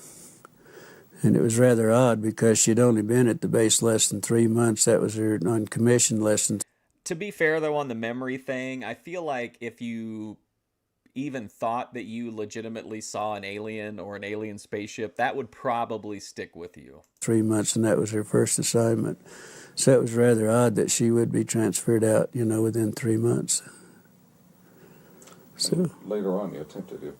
And it was rather odd because she'd only been at the base less than 3 months. That was her non-commissioned less than. To be fair, though, on the memory thing, I feel like if you even thought that you legitimately saw an alien or an alien spaceship, that would probably stick with you. 3 months, and that was her first assignment. So it was rather odd that she would be transferred out, within 3 months. So Later on, you attempted it.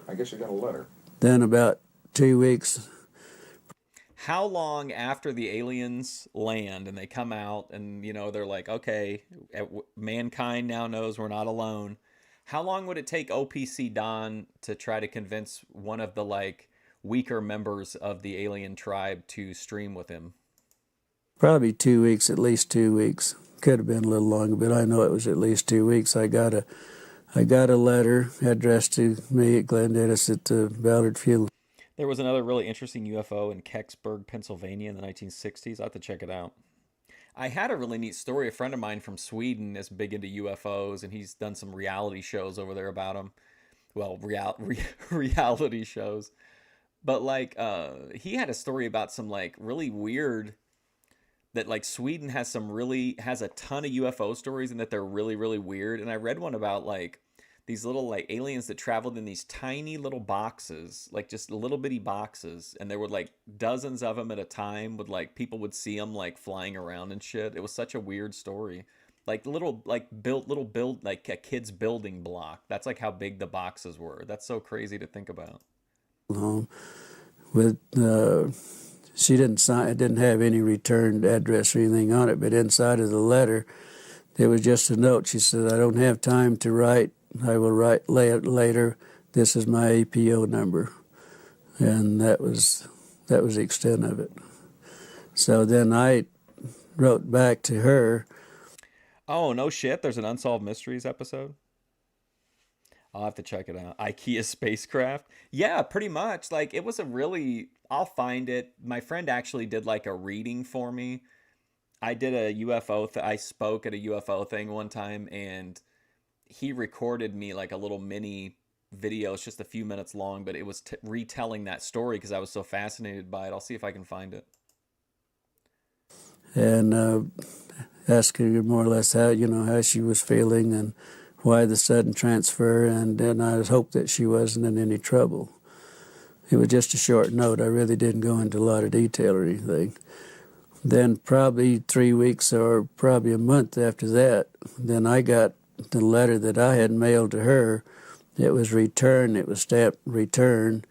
I guess you got a letter. then about 2 weeks. How long after the aliens land and they come out and, they're like, okay, mankind now knows we're not alone. How long would it take OPC Don to try to convince one of the, like, weaker members of the alien tribe to stream with him? Probably 2 weeks, at least 2 weeks. Could have been a little longer, but I know it was at least 2 weeks. I got a letter addressed to me at Glendennis at the Ballard Funeral. There was another really interesting UFO in Kecksburg, Pennsylvania in the 1960s. I have to check it out. I had a really neat story. A friend of mine from Sweden is big into UFOs, and he's done some reality shows over there about them. Well, reality shows. But, like, he had a story about some, like, really weird, that, like, Sweden has a ton of UFO stories, and that they're really, really weird. And I read one about, like, these little, like, aliens that traveled in these tiny little boxes, like just little bitty boxes, and there were like dozens of them at a time. People would see them like flying around and shit. It was such a weird story, like like a kid's building block. That's like how big the boxes were. That's so crazy to think about. Home with she didn't sign. It didn't have any returned address or anything on it, but inside of the letter, there was just a note. She said, "I don't have time to write. I will write later. This is my APO number," and that was the extent of it. So then I wrote back to her. Oh, no shit. There's an Unsolved Mysteries episode. I'll have to check it out. IKEA spacecraft. Yeah, pretty much. Like, it was I'll find it. My friend actually did like a reading for me. I did a UFO. I spoke at a UFO thing one time, and he recorded me like a little mini video. It's just a few minutes long, but it was retelling that story because I was so fascinated by it. I'll see if I can find it. And asking her more or less how she was feeling and why the sudden transfer, and then I hoped that she wasn't in any trouble. It was just a short note. I really didn't go into a lot of detail or anything. Then probably 3 weeks or probably a month after that, then I got the letter that I had mailed to her. It was returned. It was stamped return,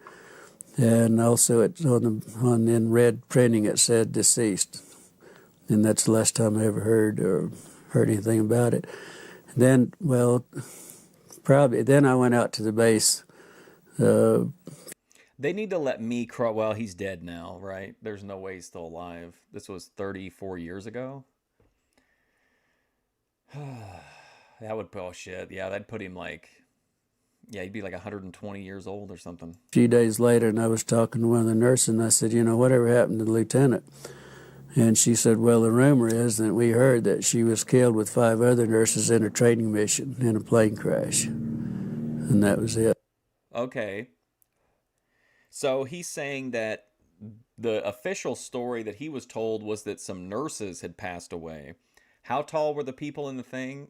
and also it's in red printing it said deceased. And that's the last time I ever heard anything about it. Then, then I went out to the base. They need to let me crawl. Well, he's dead now, right? There's no way he's still alive. This was 34 years ago. That would, oh shit. Yeah, that'd put him he'd be like 120 years old or something. A few days later, and I was talking to one of the nurses, and I said, whatever happened to the lieutenant? And she said, well, the rumor is that we heard that she was killed with 5 other nurses in a training mission in a plane crash. And that was it. Okay. So he's saying that the official story that he was told was that some nurses had passed away. How tall were the people in the thing?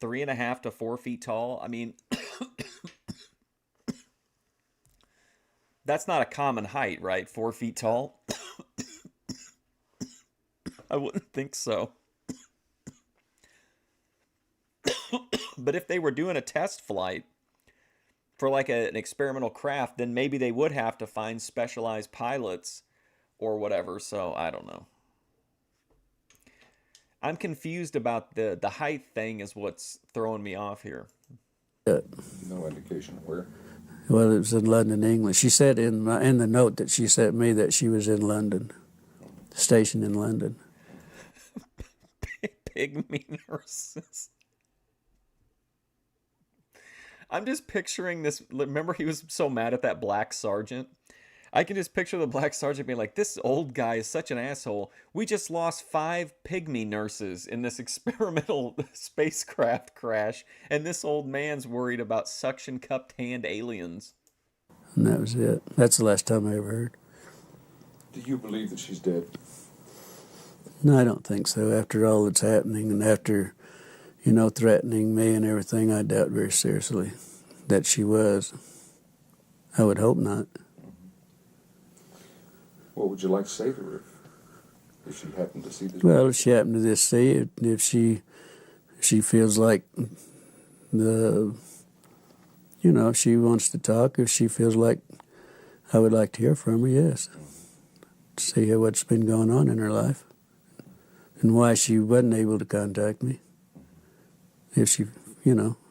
3.5 to 4 feet tall? I mean, that's not a common height, right? 4 feet tall? I wouldn't think so. But if they were doing a test flight for like an experimental craft, then maybe they would have to find specialized pilots or whatever. So I don't know. I'm confused about the height thing is what's throwing me off here. No indication where. Well, it was in London, England. She said in the note that she sent me that she was in London, stationed in London. Pygmy nurses. I'm just picturing this. Remember, he was so mad at that black sergeant. I can just picture the black sergeant being like, this old guy is such an asshole. We just lost 5 pygmy nurses in this experimental spacecraft crash, and this old man's worried about suction cupped hand aliens. And that was it. That's the last time I ever heard. Do you believe that she's dead? No, I don't think so. After all that's happening and after, threatening me and everything, I doubt very seriously that she was. I would hope not. What would you like to say to her if she happened to see this? Well, if she happened to just see it, if she feels like if she wants to talk, if she feels like I would like to hear from her, yes. See what's been going on in her life and why she wasn't able to contact me. If she,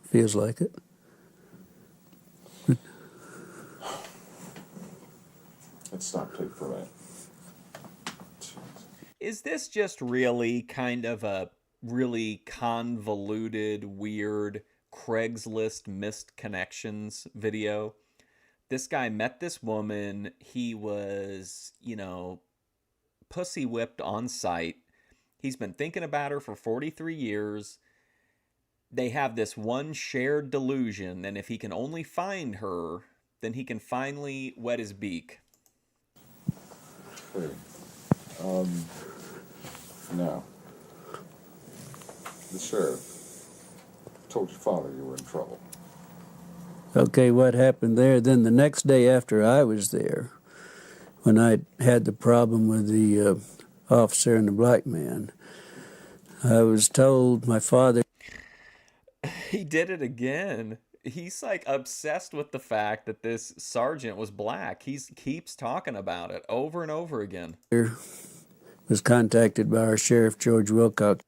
feels like it. Let's stop tape for a minute. Is this just really kind of a really convoluted, weird Craigslist missed connections video? This guy met this woman. He was, pussy whipped on site. He's been thinking about her for 43 years. They have this one shared delusion, and if he can only find her, then he can finally wet his beak. Okay. Now, the sheriff told your father you were in trouble. Okay, what happened there? Then the next day after I was there, when I had the problem with the officer and the black man, I was told my father... He did it again. He's like obsessed with the fact that this sergeant was black. He keeps talking about it over and over again. Was contacted by our sheriff, George Wilcox.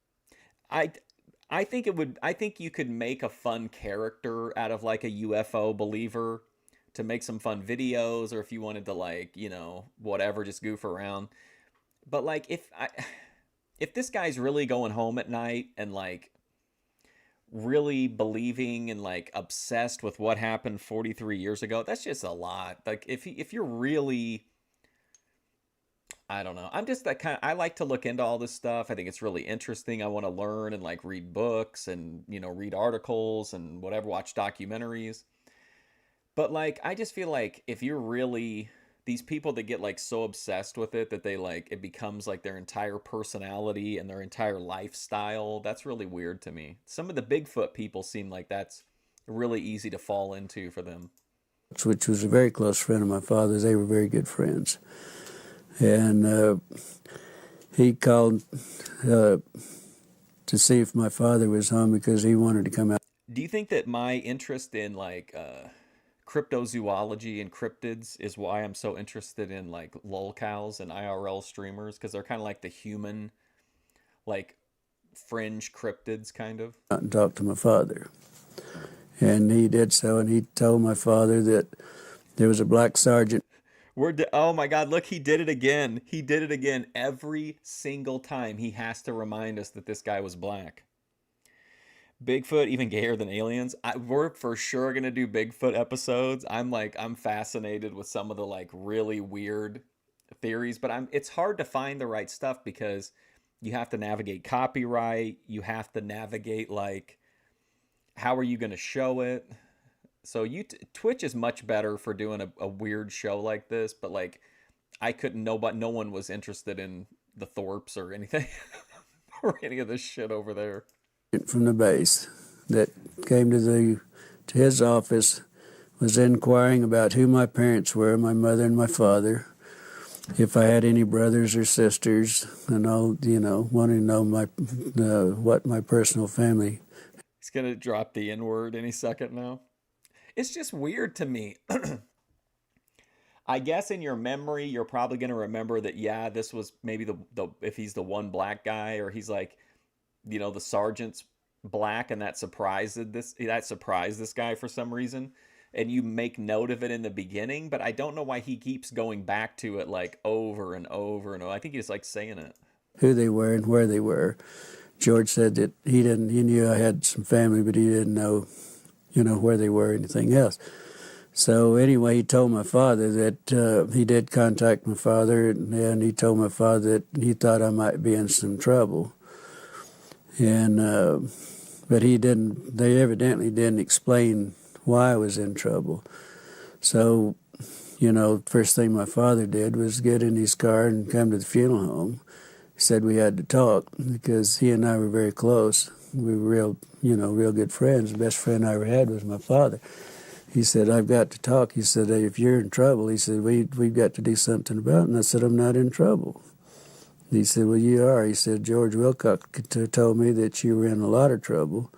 I think you could make a fun character out of like a UFO believer to make some fun videos, or if you wanted to whatever, just goof around. But like if this guy's really going home at night and like really believing and like obsessed with what happened 43 years ago, that's just a lot. Like if you're really, I don't know. I'm just that kind of, I like to look into all this stuff. I think it's really interesting. I want to learn and like read books and, read articles and whatever, watch documentaries. But like, I just feel like if you're really these people that get like so obsessed with it that they like, it becomes like their entire personality and their entire lifestyle. That's really weird to me. Some of the Bigfoot people seem like that's really easy to fall into for them. Which was a very close friend of my father's. They were very good friends. And he called to see if my father was home because he wanted to come out. Do you think that my interest in like cryptozoology and cryptids is why I'm so interested in like lolcows and IRL streamers? Because they're kind of like the human, like fringe cryptids kind of. Out and talk to my father. And he did so, and he told my father that there was a black sergeant. Oh my God, look, he did it again. He did it again. Every single time he has to remind us that this guy was black. Bigfoot, even gayer than aliens. We're for sure going to do Bigfoot episodes. I'm fascinated with some of the like really weird theories, but it's hard to find the right stuff because you have to navigate copyright. You have to navigate like, how are you going to show it? So Twitch is much better for doing a weird show like this, but like no one was interested in the Thorpes or anything or any of this shit over there. From the base that came to his office, was inquiring about who my parents were, my mother and my father, if I had any brothers or sisters, and all, wanting to know what my personal family. He's going to drop the N word any second now. It's just weird to me. I guess in your memory, you're probably going to remember that, yeah, this was maybe the if he's the one black guy, or he's like, the sergeant's black, and that surprised this guy for some reason, and you make note of it in the beginning, but I don't know why he keeps going back to it like over and over and over. I think he's like saying it. Who they were and where they were. George said that he knew I had some family, but he didn't know, where they were or anything else. So anyway, he told my father that he did contact my father, and he told my father that he thought I might be in some trouble. And but he didn't. They evidently didn't explain why I was in trouble. So, first thing my father did was get in his car and come to the funeral home. He said we had to talk because he and I were very close. We were real good friends. The best friend I ever had was my father. He said, I've got to talk. He said, if you're in trouble, he said, we've got to do something about it. And I said, I'm not in trouble. He said, well, you are. He said, George Wilcox told me that you were in a lot of trouble.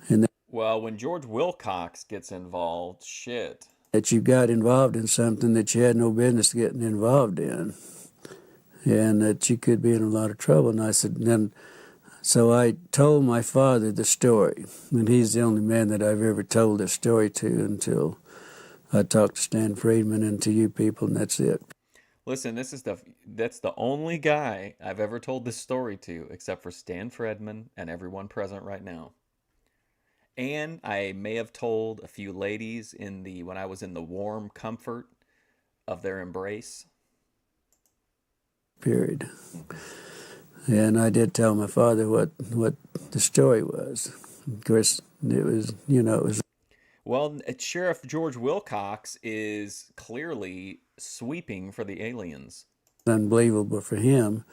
And Well, when George Wilcox gets involved, shit. that you got involved in something that you had no business getting involved in. And that you could be in a lot of trouble. And I said, so I told my father the story, and he's the only man that I've ever told this story to until I talked to Stan Friedman and to you people, and that's it. Listen, that's the only guy I've ever told this story to, except for Stan Friedman and everyone present right now. And I may have told a few ladies when I was in the warm comfort of their embrace. Period. And I did tell my father what the story was. Of course, it was. Well, Sheriff George Wilcox is clearly sweeping for the aliens. Unbelievable for him.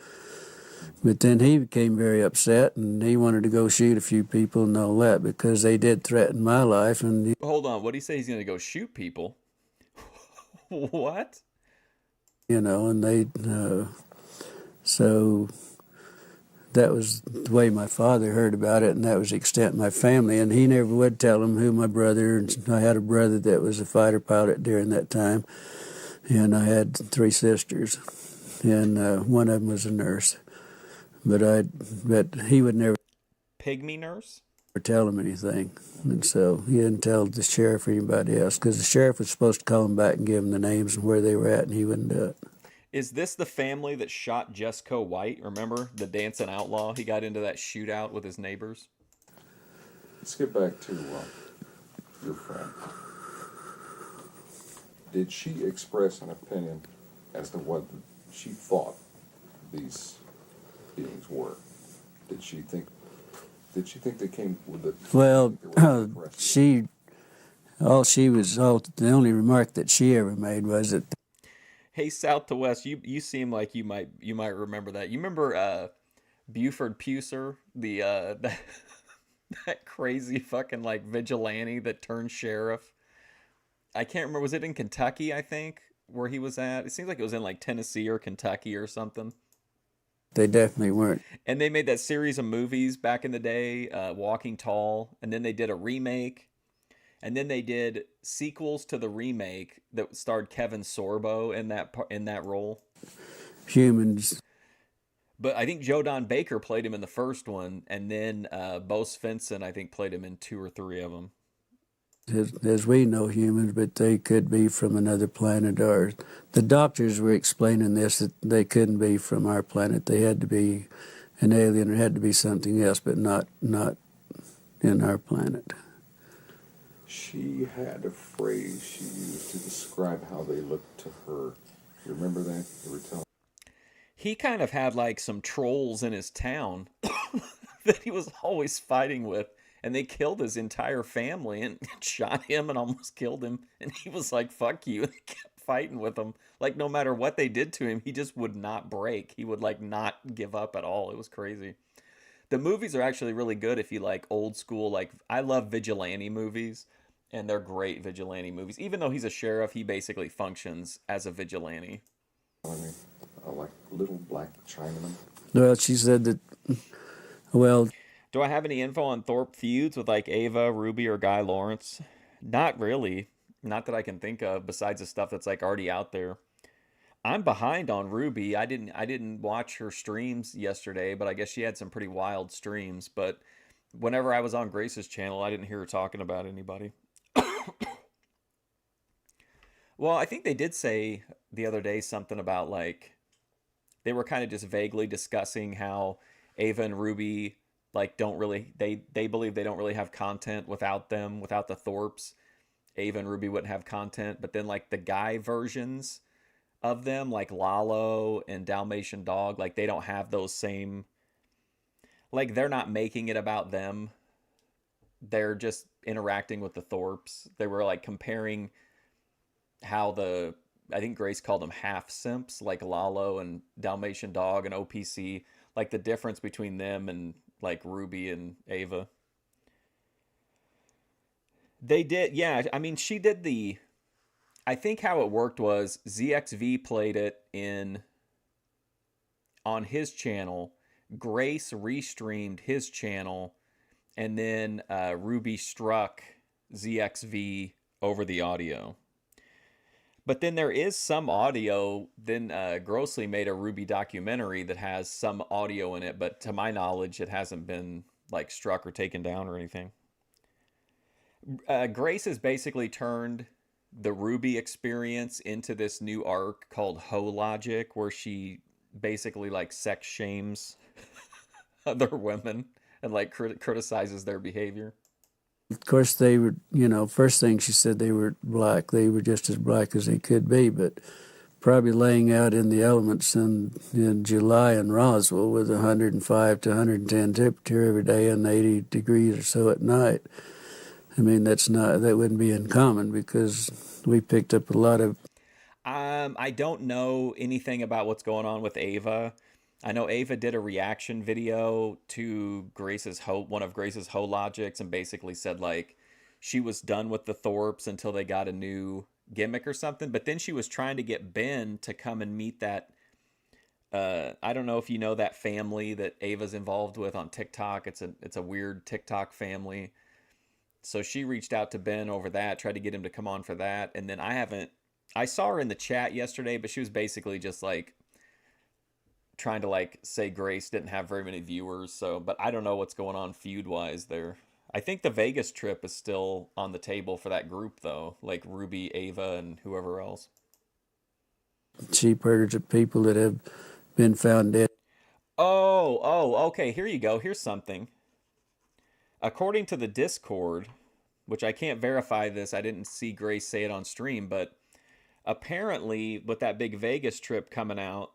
But then he became very upset, and he wanted to go shoot a few people and all that because they did threaten my life. And Hold on, what did he say? He's going to go shoot people? What? And they so. That was the way my father heard about it, and that was the extent of my family. And he never would tell him who my brother. And I had a brother that was a fighter pilot during that time, and I had 3 sisters, and one of them was a nurse. But he would never Pygmy nurse? tell him anything, and so he didn't tell the sheriff or anybody else because the sheriff was supposed to call him back and give him the names and where they were at, and he wouldn't do it. Is this the family that shot Jesco White? Remember the dancing outlaw? He got into that shootout with his neighbors. Let's get back to your friend. Did she express an opinion as to what she thought these beings were? Did she think they came with it? Well, the only remark that she ever made was that. Hey, South to West, you seem like you might remember that. You remember Buford Puser, the that crazy fucking like vigilante that turned sheriff? I can't remember. Was it in Kentucky, I think, where he was at? It seems like it was in like Tennessee or Kentucky or something. They definitely weren't. And they made that series of movies back in the day, Walking Tall, and then they did a remake. And then they did sequels to the remake that starred Kevin Sorbo in that role. Humans. But I think Joe Don Baker played him in the first one, and then Bo Svensson, I think, played him in 2 or 3 of them. As we know humans, but they could be from another planet. Or the doctors were explaining this, that they couldn't be from our planet. They had to be an alien, or had to be something else, but not in our planet. She had a phrase she used to describe how they looked to her. You remember that? You were telling. He kind of had like some trolls in his town that he was always fighting with, and they killed his entire family and shot him and almost killed him. And he was like, "Fuck you!" and kept fighting with them. Like no matter what they did to him, he just would not break. He would like not give up at all. It was crazy. The movies are actually really good if you like old school. Like I love vigilante movies. And they're great vigilante movies. Even though he's a sheriff, he basically functions as a vigilante. Like little black Chinaman. Well, she said that, well. Do I have any info on Thorpe feuds with like Ava, Ruby, or Guy Lawrence? Not really. Not that I can think of besides the stuff that's like already out there. I'm behind on Ruby. I didn't watch her streams yesterday, but I guess she had some pretty wild streams. But whenever I was on Grace's channel, I didn't hear her talking about anybody. Well, I think they did say the other day something about like they were kind of just vaguely discussing how Ava and Ruby like don't really they believe they don't really have content without them, without the Thorpes. Ava and Ruby wouldn't have content, but then like the guy versions of them, like Lalo and Dalmatian Dog, like they don't have those same, like they're not making it about them. They're just interacting with the Thorpes. They were like comparing how the I think Grace called them half simps, like Lalo and Dalmatian Dog and OPC, like the difference between them and like Ruby and Ava. They did, yeah. I mean, she did the. I think how it worked was ZXV played it in on his channel. Grace restreamed his channel, and then Ruby struck ZXV over the audio. But then there is some audio. Then Grossly made a Ruby documentary that has some audio in it, but to my knowledge, it hasn't been like struck or taken down or anything. Grace has basically turned the Ruby experience into this new arc called Ho Logic, where she basically like sex shames other women and like criticizes their behavior. Of course, they were, first thing she said they were black. They were just as black as they could be, but probably laying out in the elements in July in Roswell with 105 to 110 temperature every day and 80 degrees or so at night. I mean, that wouldn't be uncommon because we picked up a lot of. I don't know anything about what's going on with Ava. I know Ava did a reaction video to one of Grace's Ho Logics, and basically said like she was done with the Thorpes until they got a new gimmick or something. But then she was trying to get Ben to come and meet that. I don't know if you know that family that Ava's involved with on TikTok. It's a weird TikTok family. So she reached out to Ben over that, tried to get him to come on for that. And then I saw her in the chat yesterday, but she was basically just like trying to like say Grace didn't have very many viewers. So, but I don't know what's going on feud wise there. I think the Vegas trip is still on the table for that group though, like Ruby, Ava, and whoever else. Sheep herders of people that have been found dead. Okay. Here you go. Here's something. According to the Discord, which I can't verify this, I didn't see Grace say it on stream, but apparently with that big Vegas trip coming up,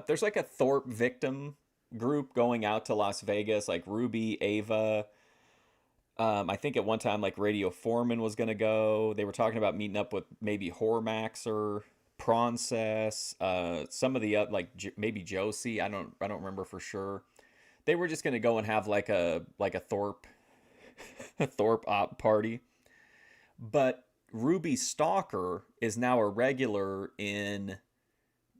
there's like a Thorpe victim group going out to Las Vegas, like Ruby, Ava. I think at one time like Radio Foreman was gonna go. They were talking about meeting up with maybe Hormax or Prancess, some of the maybe Josie. I don't remember for sure. They were just gonna go and have like a Thorpe a Thorpe op party. But Ruby Stalker is now a regular in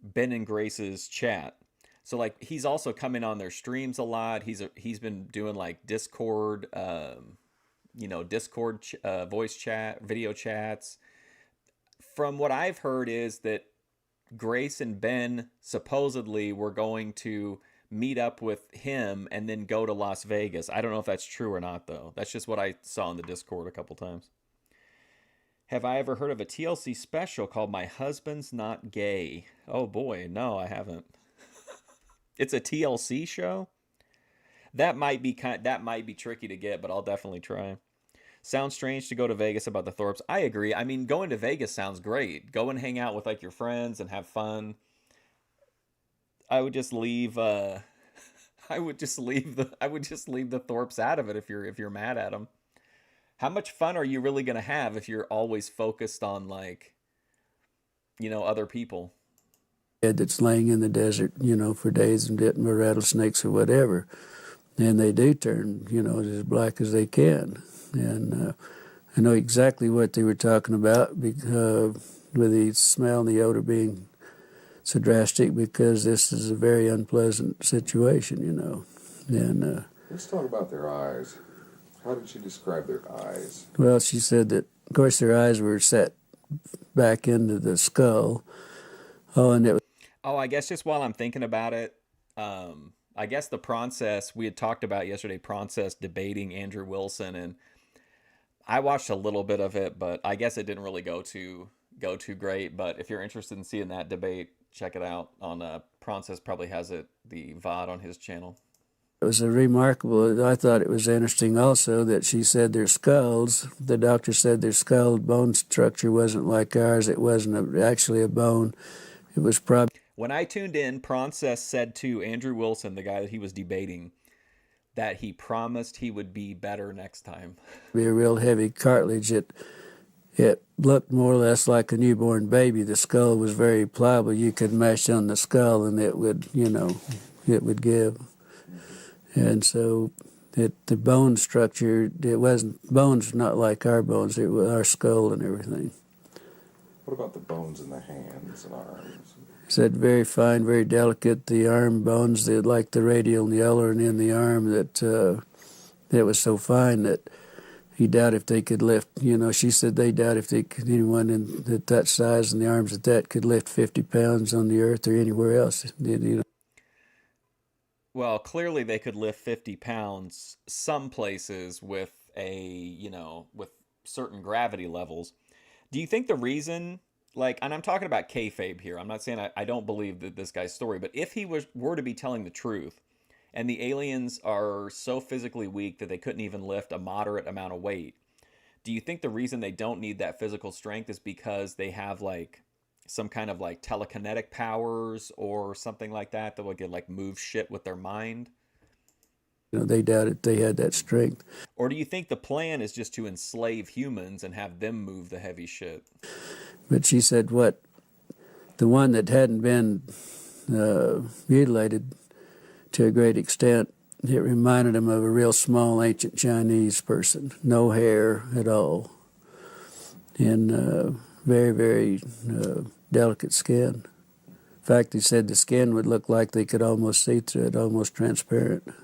Ben and Grace's chat. So like he's also coming on their streams a lot. He's been doing like Discord, Discord voice chat, video chats. From what I've heard is that Grace and Ben supposedly were going to meet up with him and then go to Las Vegas. I don't know if that's true or not, though. That's just what I saw in the Discord a couple times. Have I ever heard of a TLC special called My Husband's Not Gay? Oh boy, no, I haven't. It's a TLC show? That might be tricky to get, but I'll definitely try. Sounds strange to go to Vegas about the Thorpes. I agree. I mean, going to Vegas sounds great. Go and hang out with like your friends and have fun. I would just leave. I would just leave the Thorpes out of it if you're mad at them. How much fun are you really gonna have if you're always focused on like, other people? That's laying in the desert, for days and bitten by rattlesnakes or whatever, and they do turn, as black as they can. And I know exactly what they were talking about with the smell and the odor being so drastic, because this is a very unpleasant situation, And Let's talk about their eyes. How did she describe their eyes? Well, she said that, of course, their eyes were set back into the skull. Oh, and it was Oh, I guess just while I'm thinking about it, I guess the process we had talked about yesterday, process debating Andrew Wilson, and I watched a little bit of it, but I guess it didn't really go too great. But if you're interested in seeing that debate, check it out on Process. Probably has it the VOD on his channel. it was a remarkable. I thought it was interesting also that she said their skulls. The doctor said their skull bone structure wasn't like ours. It wasn't actually a bone. It was probably When I tuned in, Process said to Andrew Wilson, the guy that he was debating, that he promised he would be better next time. a real heavy cartilage. It looked more or less like a newborn baby. The skull was very pliable. You could mash on the skull and it would, it would give. And so the bone structure, it wasn't, bones not like our bones, it was our skull and everything. What about the bones in the hands and arms? He said very fine, very delicate. The arm bones, like the radial and the ulnar and in the arm, that was so fine that he doubted if they could lift, she said they doubt if anyone at that size and the arms at that could lift 50 pounds on the earth or anywhere else. Well, clearly they could lift 50 pounds some places with with certain gravity levels. Do you think the reason, like, and I'm talking about kayfabe here, I'm not saying I don't believe that this guy's story, but if he were to be telling the truth, and the aliens are so physically weak that they couldn't even lift a moderate amount of weight, do you think the reason they don't need that physical strength is because they have like some kind of like telekinetic powers or something like that would get like move shit with their mind? They doubted they had that strength. Or do you think the plan is just to enslave humans and have them move the heavy shit? But she said the one that hadn't been mutilated to a great extent, it reminded him of a real small ancient Chinese person, no hair at all, and very, very delicate skin. In fact, he said the skin would look like they could almost see through it, almost transparent.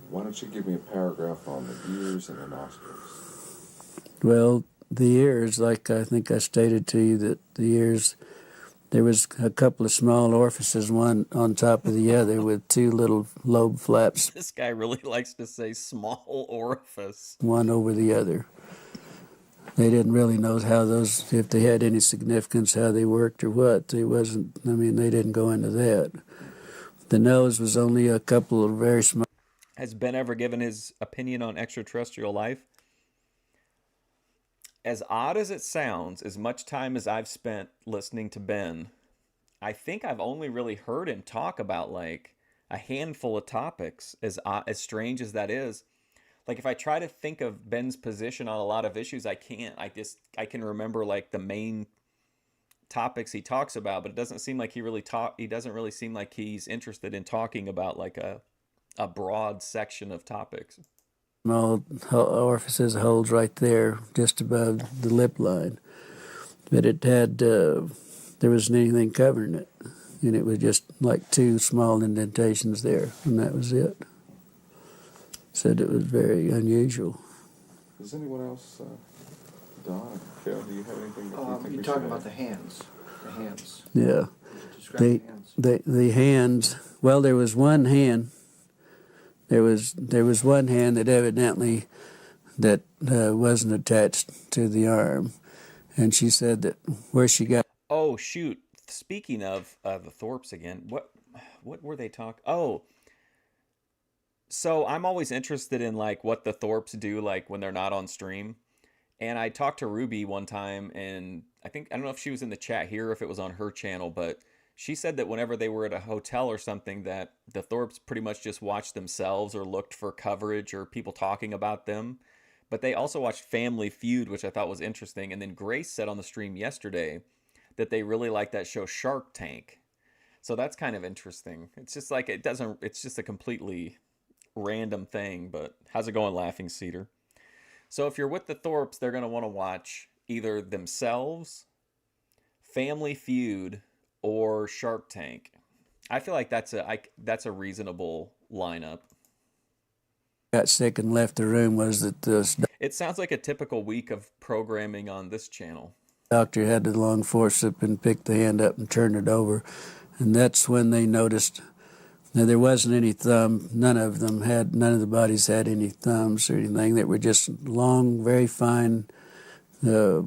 Why don't you give me a paragraph on the ears and the nostrils? Well, the ears, like I think I stated to you, that the ears, there was a couple of small orifices, one on top of the other, with two little lobe flaps, This guy really likes to say small orifice. one over the other. They didn't really know how those, if they had any significance, how they worked or what. They didn't go into that. The nose was only a couple of very small. Has Ben ever given his opinion on extraterrestrial life? As odd as it sounds, as much time as I've spent listening to Ben, I think I've only really heard him talk about like a handful of topics, as strange as that is. Like if I try to think of Ben's position on a lot of issues, I can't. I can remember like the main topics he talks about, but it doesn't seem like he doesn't really seem like he's interested in talking about like a broad section of topics. Small orifices, holes right there, just above the lip line. But it had, there wasn't anything covering it. And it was just like two small indentations there, and that was it. Said it was very unusual. Does anyone else, Don, Phil, do you have anything that you think You're we talking should about add? the hands. The hands. Yeah. Describe The, the hands. the hands, well, there was one hand. There was one hand that evidently that wasn't attached to the arm, and she said that where she got. Oh shoot! Speaking of the Thorpes again, what were they talking? Oh, so I'm always interested in like what the Thorpes do like when they're not on stream. And I talked to Ruby one time, and I don't know if she was in the chat here or if it was on her channel, but she said that whenever they were at a hotel or something, that the Thorpes pretty much just watched themselves or looked for coverage or people talking about them. But they also watched Family Feud, which I thought was interesting. And then Grace said on the stream yesterday that they really like that show Shark Tank. So that's kind of interesting. It's just like it's just a completely random thing. But how's it going, Laughing Cedar? So if you're with the Thorpes, they're going to want to watch either themselves, Family Feud, or Shark Tank. I feel like that's a reasonable lineup. Got sick and left the room was that this It sounds like a typical week of programming on this channel. doctor had the long forceps and picked the hand up and turned it over. And that's when they noticed that there wasn't any thumb. None of the bodies had any thumbs or anything. They were just long, very fine, uh,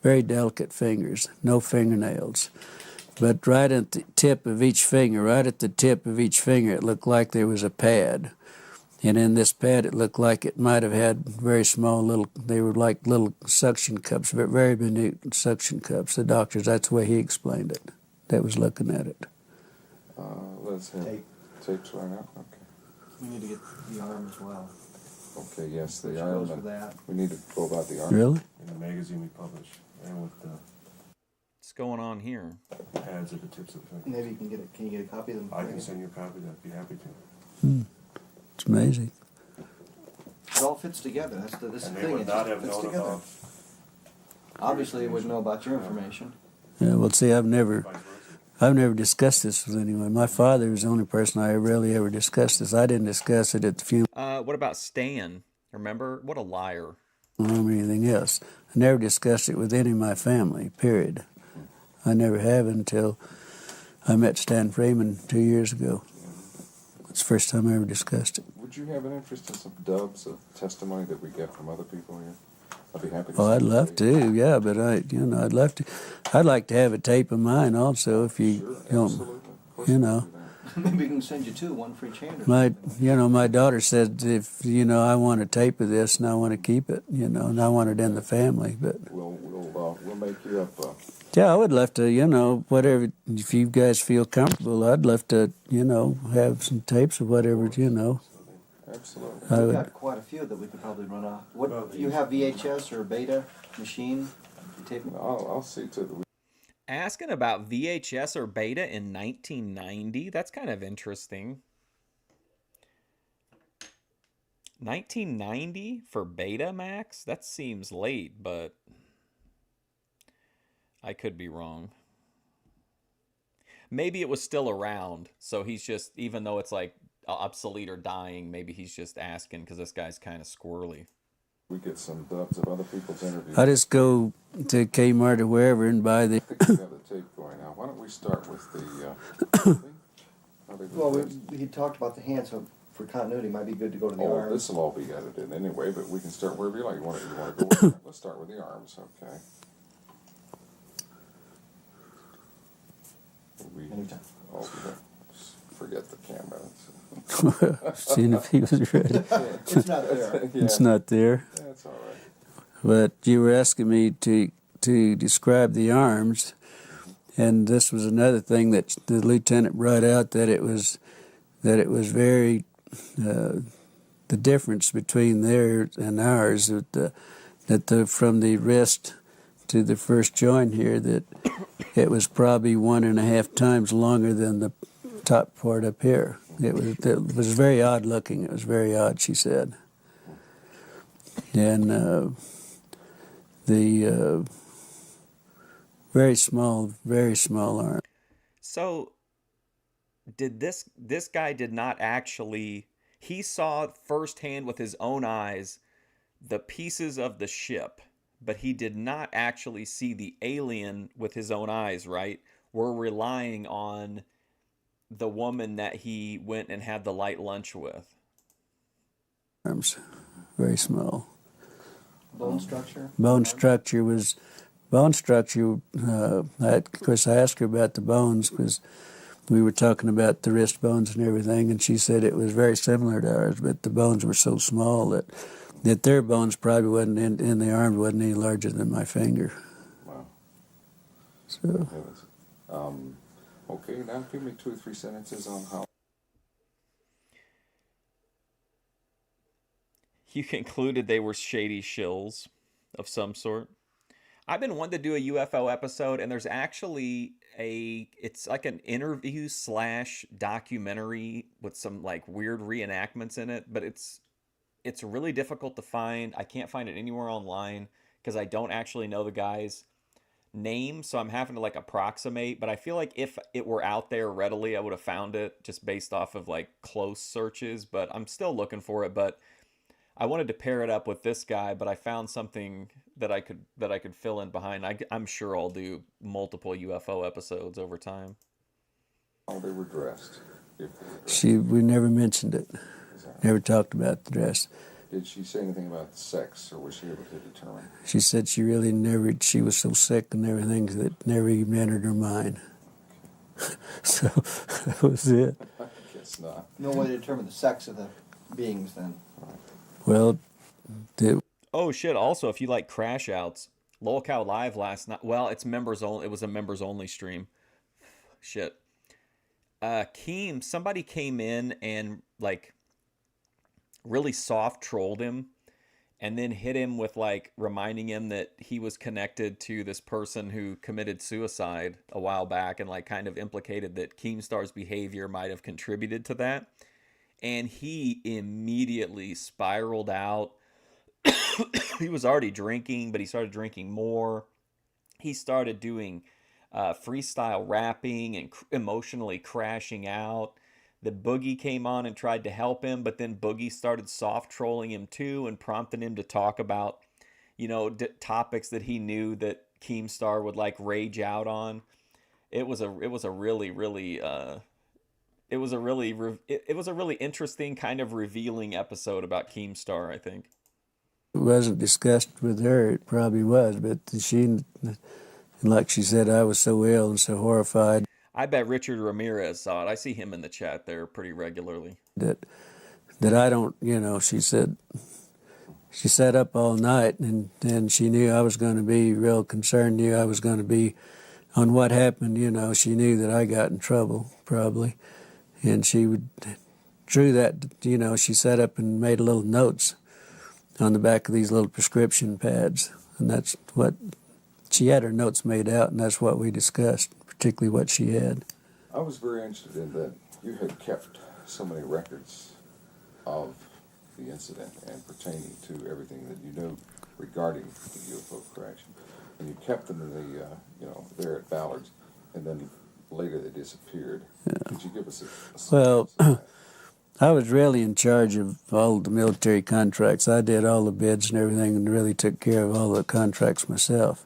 very delicate fingers, no fingernails. But right at the tip of each finger, it looked like there was a pad. And in this pad, it looked like it might have had very small they were like little suction cups, very minute suction cups. The doctors, that's the way he explained it, that was looking at it. Let's have tapes right now. Okay. We need to get the arm as well. Okay. Yes, Which the arm. goes with that. We need to go about the arm. Really? In the magazine we publish, and with the What's going on here? pads at the tips of the fingers. Maybe you can get it. Can you get a copy of them? I can send you a copy. I'd be happy to. It's amazing. It all fits together. That's the And they thing. would It not just have fits known together. about Obviously, they wouldn't know about your information. Yeah, well, see, I've never vice versa. discussed this with anyone. My father was the only person I really ever discussed this. I didn't discuss it at the funeral What about Stan? Remember? What a liar. or anything else. I never discussed it with any of my family, period. I never have until I met Stan Freeman 2 years ago. It's the first time I ever discussed it. Would you have an interest in some dubs of testimony that we get from other people here? I'd be happy to. Oh, I'd send love it you. to, yeah, but I'd love to. I'd like to have a tape of mine also, if you Sure, don't. absolutely. Of course you we know. can do that. Maybe we can send you two, one for each hand. Or My, something. my daughter said if I want a tape of this and I want to keep it, and I want it in the family. But We'll make you up. yeah, I would love to, whatever. If you guys feel comfortable, I'd love to, have some tapes of whatever, Absolutely. I We've would. got quite a few that we could probably run off. What Well, you have VHS or Beta machine? You tape them? I'll see to the. Asking about VHS or beta in 1990? That's kind of interesting. 1990 for Betamax? That seems late, but I could be wrong. Maybe it was still around, so he's just, even though it's like obsolete or dying, maybe he's just asking because this guy's kind of squirrely. We get some dubs of other people's interviews. I just go to Kmart or wherever and buy the. I think we have the tape going now. Why don't we start with the? Well, he talked about the hand, so for continuity, it might be good to go to the Oh, arms. this will all be edited anyway, but we can start wherever you like. You want to go with that? Let's start with the arms, okay? Anytime. Oh, forget the camera. Seeing if he was ready. It's not there. Yeah, It's not there. that's all right. But you were asking me to describe the arms, and this was another thing that the lieutenant brought out, that it was very the difference between theirs and ours, that from the wrist to the first joint here, that it was probably 1.5 times longer than the top part up here. It was very odd looking. It was very odd, she said. And the very small arm. So did this guy did not actually, he saw firsthand with his own eyes the pieces of the ship, but he did not actually see the alien with his own eyes, right? We're relying on the woman that he went and had the light lunch with. Arms, very small. Bone structure? Bone structure. Of course, I asked her about the bones because we were talking about the wrist bones and everything, and she said it was very similar to ours, but the bones were so small that their bones probably wasn't in the arms wasn't any larger than my finger. Wow. So Okay, now give me 2 or 3 sentences on how. You concluded they were shady shills of some sort. I've been wanting to do a UFO episode, and there's actually it's like an interview / documentary with some like weird reenactments in it, but it's really difficult to find. I can't find it anywhere online because I don't actually know the guys. name, so I'm having to like approximate. But I feel like if it were out there readily, I would have found it just based off of like close searches. But I'm still looking for it. But I wanted to pair it up with this guy, but I found something that I could fill in behind. I'm sure I'll do multiple UFO episodes over time. How they were dressed, if they were dressed. We never mentioned it. Is that right? Never talked about the dress. Did she say anything about sex, or was she able to determine? She said she really never, she was so sick and everything that never even entered her mind. So that was it. I guess not. No way to determine the sex of the beings then. Well, it, Oh shit! Also, if you like crash outs, Lol Cow Live last night. Well, it's members only. It was a members only stream. Shit. Somebody came in and like really soft trolled him, and then hit him with like reminding him that he was connected to this person who committed suicide a while back, and like kind of implicated that Keemstar's behavior might have contributed to that. And he immediately spiraled out. He was already drinking, but he started drinking more. He started doing freestyle rapping and emotionally crashing out. The Boogie came on and tried to help him, but then Boogie started soft trolling him too and prompting him to talk about, topics that he knew that Keemstar would like rage out on. It was a really really it was a really interesting kind of revealing episode about Keemstar, I think. wasn't discussed with her. It probably was, but like she said, I was so ill and so horrified I bet Richard Ramirez saw it. I see him in the chat there pretty regularly. that I don't, she said, she sat up all night and she knew I was going to be real concerned, knew I was going to be on what happened, she knew that I got in trouble probably. And drew that, she sat up and made little notes on the back of these little prescription pads. And that's what, she had her notes made out, and that's what we discussed, particularly what she had. I was very interested in that you had kept so many records of the incident and pertaining to everything that you know regarding the UFO crash. And you kept them in the, there at Ballard's, and then later they disappeared. Yeah. Could you give us a well, I was really in charge of all the military contracts. I did all the bids and everything and really took care of all the contracts myself.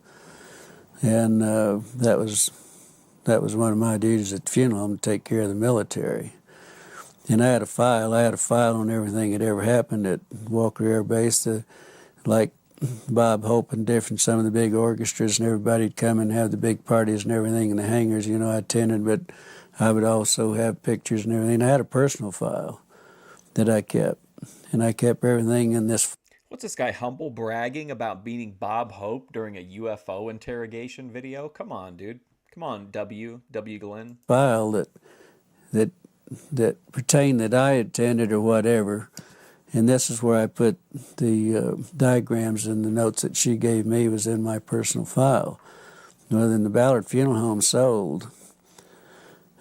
And that was one of my duties at the funeral home, to take care of the military. And I had a file on everything that ever happened at Walker Air Base, like Bob Hope and some of the big orchestras, and everybody'd come and have the big parties and everything in the hangars, I attended, but I would also have pictures and everything. I had a personal file that I kept, and I kept everything in this. What's this guy humble bragging about beating Bob Hope during a UFO interrogation video? Come on, dude. Come on, W. Glenn. File that pertained that I attended or whatever, and this is where I put the diagrams and the notes that she gave me was in my personal file. Well, then the Ballard Funeral Home sold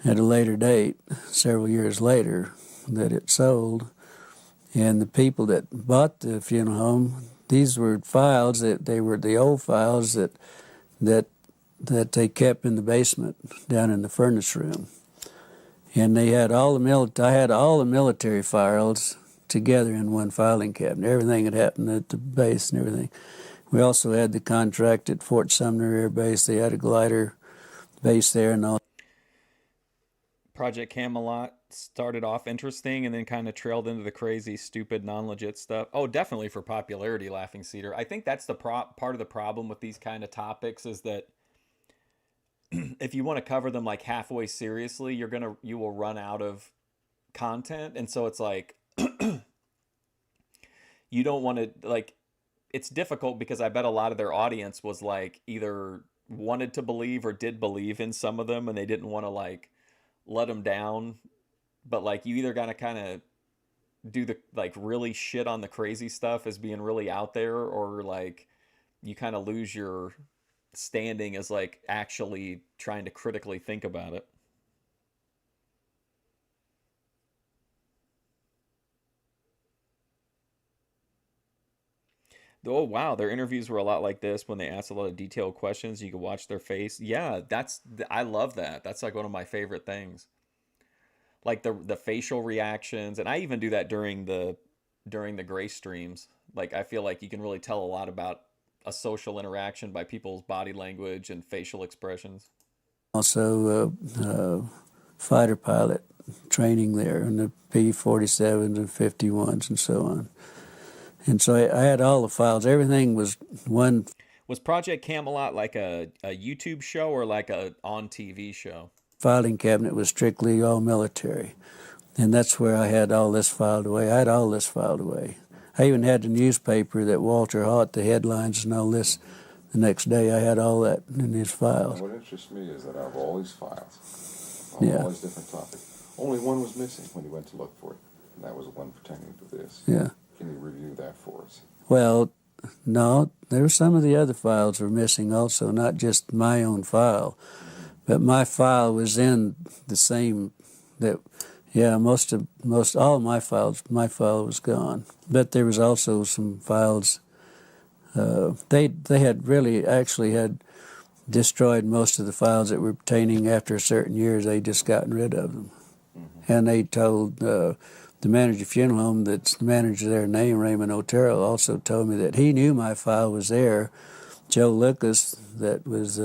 at a later date, several years later, that it sold. And the people that bought the funeral home, these were files they were the old files that they kept in the basement down in the furnace room. And they had I had all the military files together in one filing cabinet. Everything that happened at the base and everything. We also had the contract at Fort Sumner Air Base. They had a glider base there and all. Project Camelot started off interesting and then kind of trailed into the crazy, stupid, non-legit stuff. Oh, definitely for popularity, Laughing Cedar. I think that's the part of the problem with these kind of topics is that if you want to cover them like halfway seriously, you will run out of content. And so it's like, you don't want to, like, it's difficult because I bet a lot of their audience was like either wanted to believe or did believe in some of them and they didn't want to like let them down. But like you either gotta kind of do the like really shit on the crazy stuff as being really out there, or like you kind of lose your standing as like actually trying to critically think about it. Oh wow, their interviews were a lot like this when they asked a lot of detailed questions. You could watch their face. Yeah, I love that. That's like one of my favorite things. Like the facial reactions, and I even do that during the grace streams. Like I feel like you can really tell a lot about a social interaction by people's body language and facial expressions. Also, fighter pilot training there, and the P-47s and 51s and so on. And so I had all the files. Everything was one Was Project Camelot like a YouTube show or like a on TV show? filing cabinet, was strictly all military. And that's where I had all this filed away. I had all this filed away. I even had the newspaper that Walter Haught, the headlines and all this. The next day I had all that in his files. And what interests me is that out of all these files, Yeah. all these different topics, only one was missing when you went to look for it, and that was the one pertaining to this. Yeah. Can you review that for us? Well, no, there were some of the other files were missing also, not just my own file. But my file was in the same that yeah, most all my file was gone. But there was also some files they had really actually had destroyed most of the files that were pertaining after certain years. They just gotten rid of them. And they told the manager of funeral home, that's the manager there, name Raymond Otero, also told me that he knew my file was there. Joe Lucas, that was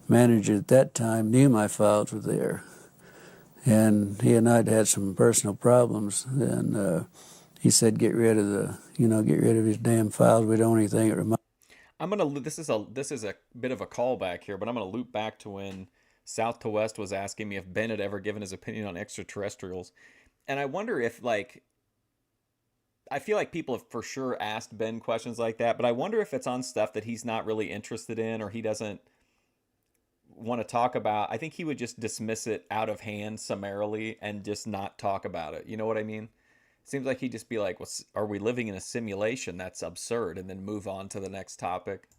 manager at that time, knew my files were there. And he and I'd had some personal problems, and he said, get rid of his damn files. We don't want anything that reminds. This is a bit of a callback here, but I'm gonna loop back to when South to West was asking me if Ben had ever given his opinion on extraterrestrials. And I wonder if, like, I feel like people have for sure asked Ben questions like that, but I wonder if it's on stuff that he's not really interested in or he doesn't want to talk about. I think he would just dismiss it out of hand summarily and just not talk about it. You know what I mean? Seems like he'd just be like, are we living in a simulation? That's absurd. And then move on to the next topic.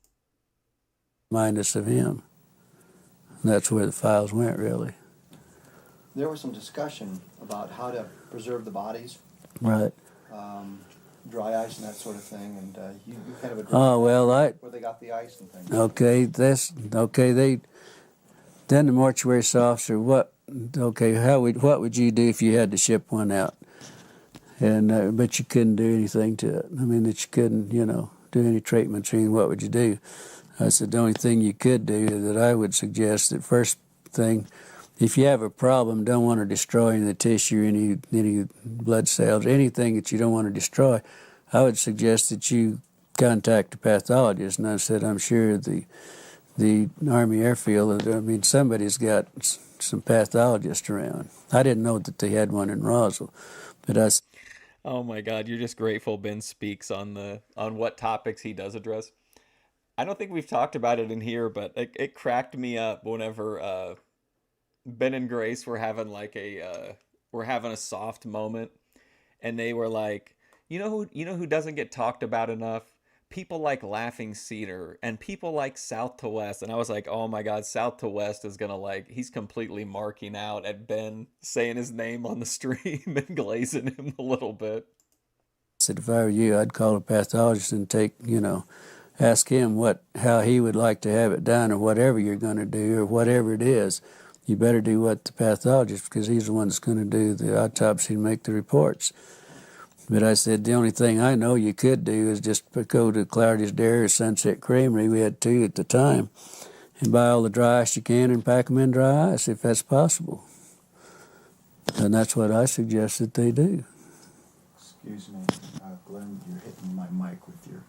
Remind us of him. And that's where the files went, really. There was some discussion about how to preserve the bodies, Right. dry ice and that sort of thing, and you kind of addressed Oh, well, where they got the ice and things. Then the mortuary officer, what would you do if you had to ship one out? And but you couldn't do anything to it. I mean, that you couldn't, do any treatments or anything. What would you do? I said the only thing you could do that I would suggest, that first thing, if you have a problem, don't want to destroy any of the tissue, any blood cells, anything that you don't want to destroy, I would suggest that you contact a pathologist. And I said, I'm sure the Army Airfield, somebody's got some pathologists around. I didn't know that they had one in Roswell, but I. Oh my God, you're just grateful Ben speaks on what topics he does address. I don't think we've talked about it in here, but it cracked me up whenever Ben and Grace were having a soft moment, and they were like, you know who doesn't get talked about enough? People like Laughing Cedar and people like South to West. And I was like, oh my God, South to West is gonna, he's completely marking out at Ben saying his name on the stream and glazing him a little bit. I said, if I were you, I'd call a pathologist and ask him how he would like to have it done, or whatever you're going to do, or whatever it is. You better do what the pathologist, because he's the one that's going to do the autopsy and make the reports. But I said, the only thing I know you could do is just go to Clardy's Dairy or Sunset Creamery, we had 2 at the time, and buy all the dry ice you can and pack them in dry ice, if that's possible. And that's what I suggest that they do. Excuse me, Glenn, you're hitting my mic with your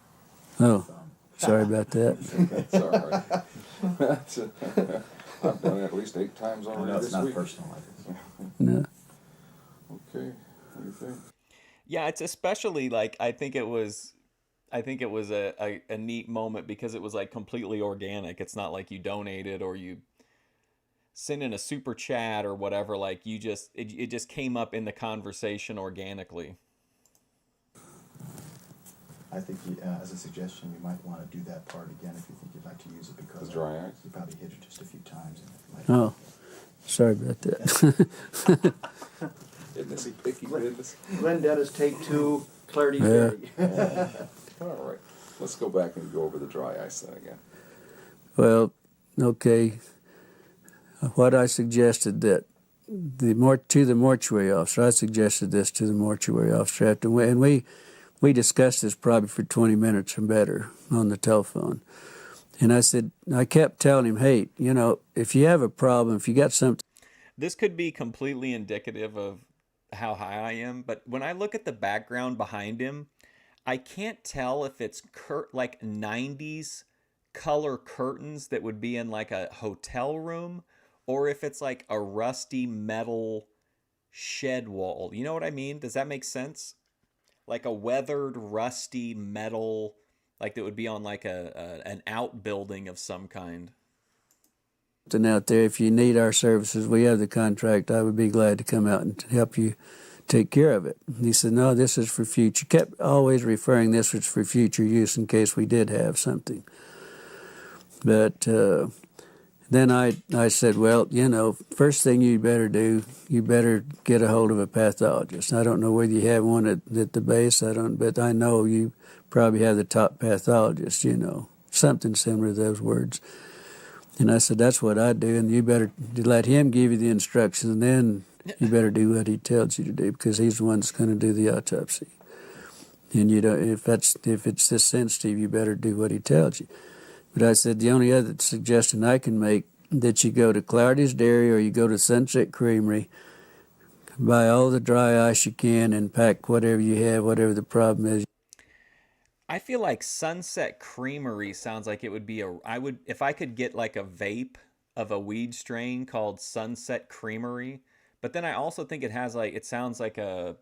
Oh, thumb. sorry about that. It's all right. I've done it at least 8 times I already know it's this not week. personal, I guess. No. Okay, what do you think? Yeah, it's especially I think it was a neat moment because it was completely organic. It's not like you donated or you send in a super chat or whatever. It just came up in the conversation organically. I think, as a suggestion, you might want to do that part again if you think you'd like to use it, because The dry ice? you probably hit it just a few times. And it might Oh, sorry about that. Isn't this a picky business? Glenn Dennis, take 2, Clarity Yeah. Dairy. All right. Let's go back and go over the dry ice then again. Well, okay. What I suggested that to the mortuary officer, I suggested this to the mortuary officer after, and we discussed this probably for 20 minutes or better on the telephone. And I kept telling him, hey, if you have a problem, if you got something. This could be completely indicative of how high I am, but when I look at the background behind him, I can't tell if it's like 90s color curtains that would be in like a hotel room, or if it's like a rusty metal shed wall. You know what I mean? Does that make sense? Like a weathered, rusty metal, like that would be on like an outbuilding of some kind. Out there, if you need our services, we have the contract. I would be glad to come out and help you take care of it. And he said, no, this is for future. Kept always referring this was for future use in case we did have something. But then I said, well, first thing you better do, you better get a hold of a pathologist. I don't know whether you have one at the base, but I know you probably have the top pathologist, something similar to those words. And I said, that's what I do, and you better let him give you the instructions, and then you better do what he tells you to do, because he's the one that's going to do the autopsy. And if it's this sensitive, you better do what he tells you. But I said, the only other suggestion I can make, that you go to Clardy's Dairy or you go to Sunset Creamery, buy all the dry ice you can, and pack whatever you have, whatever the problem is. I feel like Sunset Creamery sounds like it would be if I could get like a vape of a weed strain called Sunset Creamery, but then I also think it sounds like a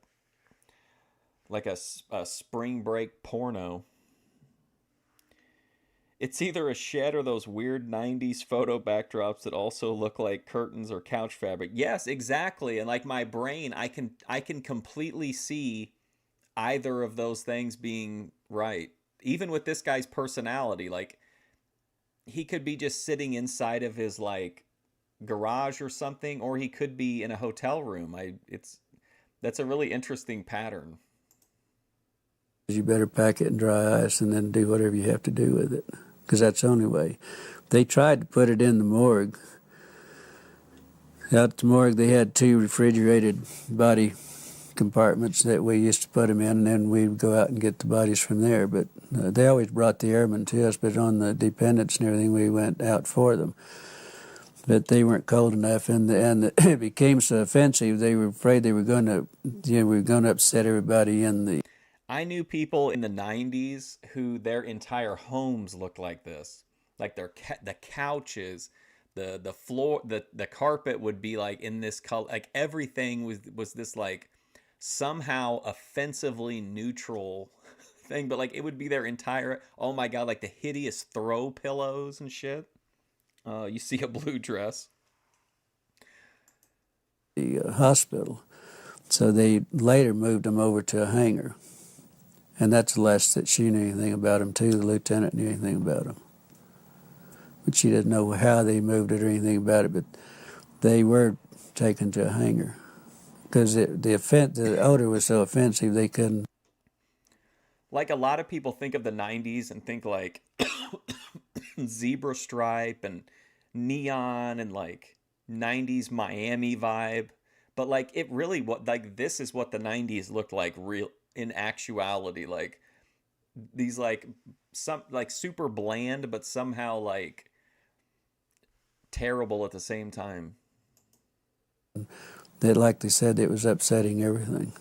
spring break porno. It's either a shed or those weird 90s photo backdrops that also look like curtains or couch fabric. Yes, exactly. And like my brain, I can completely see either of those things being right. Even with this guy's personality, like he could be just sitting inside of his like garage or something, or he could be in a hotel room. That's a really interesting pattern. You better pack it in dry ice and then do whatever you have to do with it, because that's the only way. They tried to put it in the morgue. Out at the morgue, they had 2 refrigerated body compartments that we used to put them in, and then we would go out and get the bodies from there. But they always brought the airmen to us, but on the dependents and everything, we went out for them. But they weren't cold enough, and it became so offensive, they were afraid they were going to upset everybody in the... I knew people in the 90s who their entire homes looked like this. Like the couches, the floor, the carpet would be like in this color. Like everything was this like somehow offensively neutral thing, but like it would be their entire, oh my God, like the hideous throw pillows and shit. You see a blue dress. The hospital. So they later moved them over to a hangar. And that's the last that she knew anything about him, too. The lieutenant knew anything about him. But she didn't know how they moved it or anything about it, but they were taken to a hangar. Because the odor was so offensive, they couldn't. Like a lot of people think of the 90s and think like zebra stripe and neon and like 90s Miami vibe. But like it really, this is what the 90s looked like real in actuality. Like these like some like super bland but somehow like terrible at the same time. That, like they said, it was upsetting everything.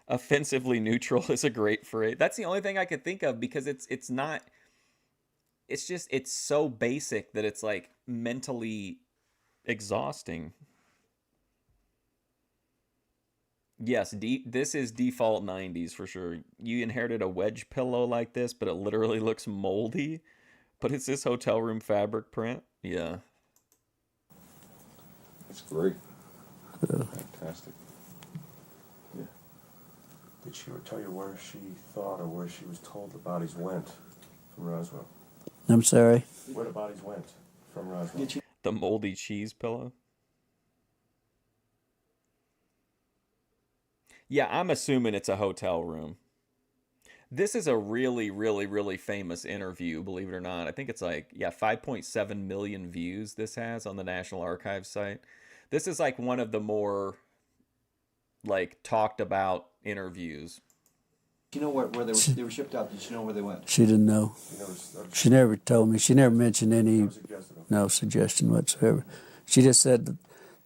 Offensively neutral is a great phrase. That's the only thing I could think of, because it's not, it's just, it's so basic that it's like mentally exhausting. Yes, this is default 90s for sure. You inherited a wedge pillow like this, but it literally looks moldy. But it's this hotel room fabric print. Yeah. That's great. Fantastic. Yeah. Did she ever tell you where she thought or where she was told the bodies went from Roswell? I'm sorry? Where the bodies went from Roswell? The moldy cheese pillow. Yeah, I'm assuming it's a hotel room. This is a really, really, really famous interview, believe it or not. I think it's like, yeah, 5.7 million views this has on the National Archives site. This is like one of the more like talked about interviews. Do you know where they were shipped out? Did you know where they went? She didn't know. She never told me. She never mentioned any, Never suggested them. no suggestion whatsoever. She just said that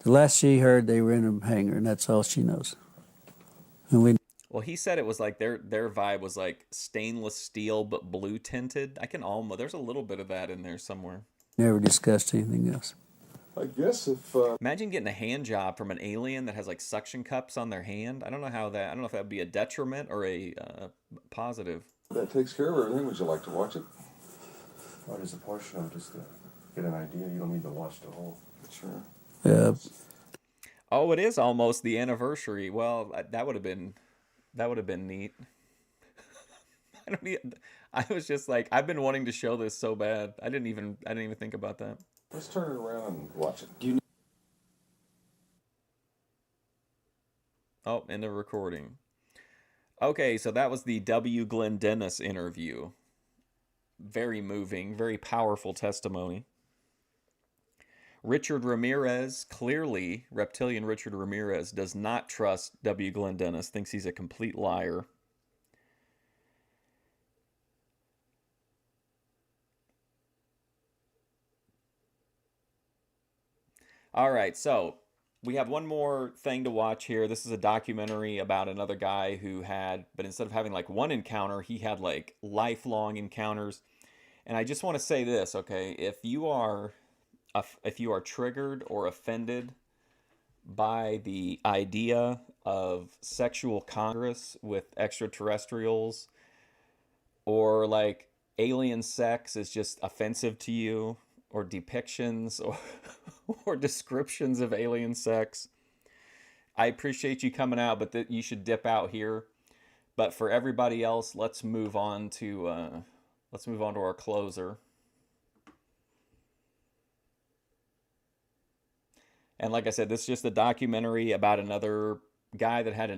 the last she heard they were in a hangar, and that's all she knows. And we Well, he said it was like their vibe was like stainless steel but blue tinted. I can almost there's a little bit of that in there somewhere. never discussed anything else. I guess if Imagine getting a hand job from an alien that has like suction cups on their hand. I don't know if that would be a detriment or a positive. that takes care of everything, would you like to watch it? Well, there's a portion of it just to get an idea. You don't need to watch the whole. Sure. Yeah, Oh, it is almost the anniversary. Well, that would have been neat. I was just like, I've been wanting to show this so bad. I didn't even think about that. Let's turn it around and watch it. Oh, in the recording. Okay, so that was the W. Glenn Dennis interview. Very moving, very powerful testimony. Richard Ramirez, clearly, reptilian Richard Ramirez, does not trust W. Glenn Dennis, thinks he's a complete liar. All right, so we have one more thing to watch here. This is a documentary about another guy who had, but instead of having like one encounter, he had like lifelong encounters. And I just want to say this, okay? If you are triggered or offended by the idea of sexual congress with extraterrestrials, or like alien sex is just offensive to you, or depictions or descriptions of alien sex, I appreciate you coming out, but you should dip out here. But for everybody else, let's move on to our closer. And like I said, this is just a documentary about another guy that had an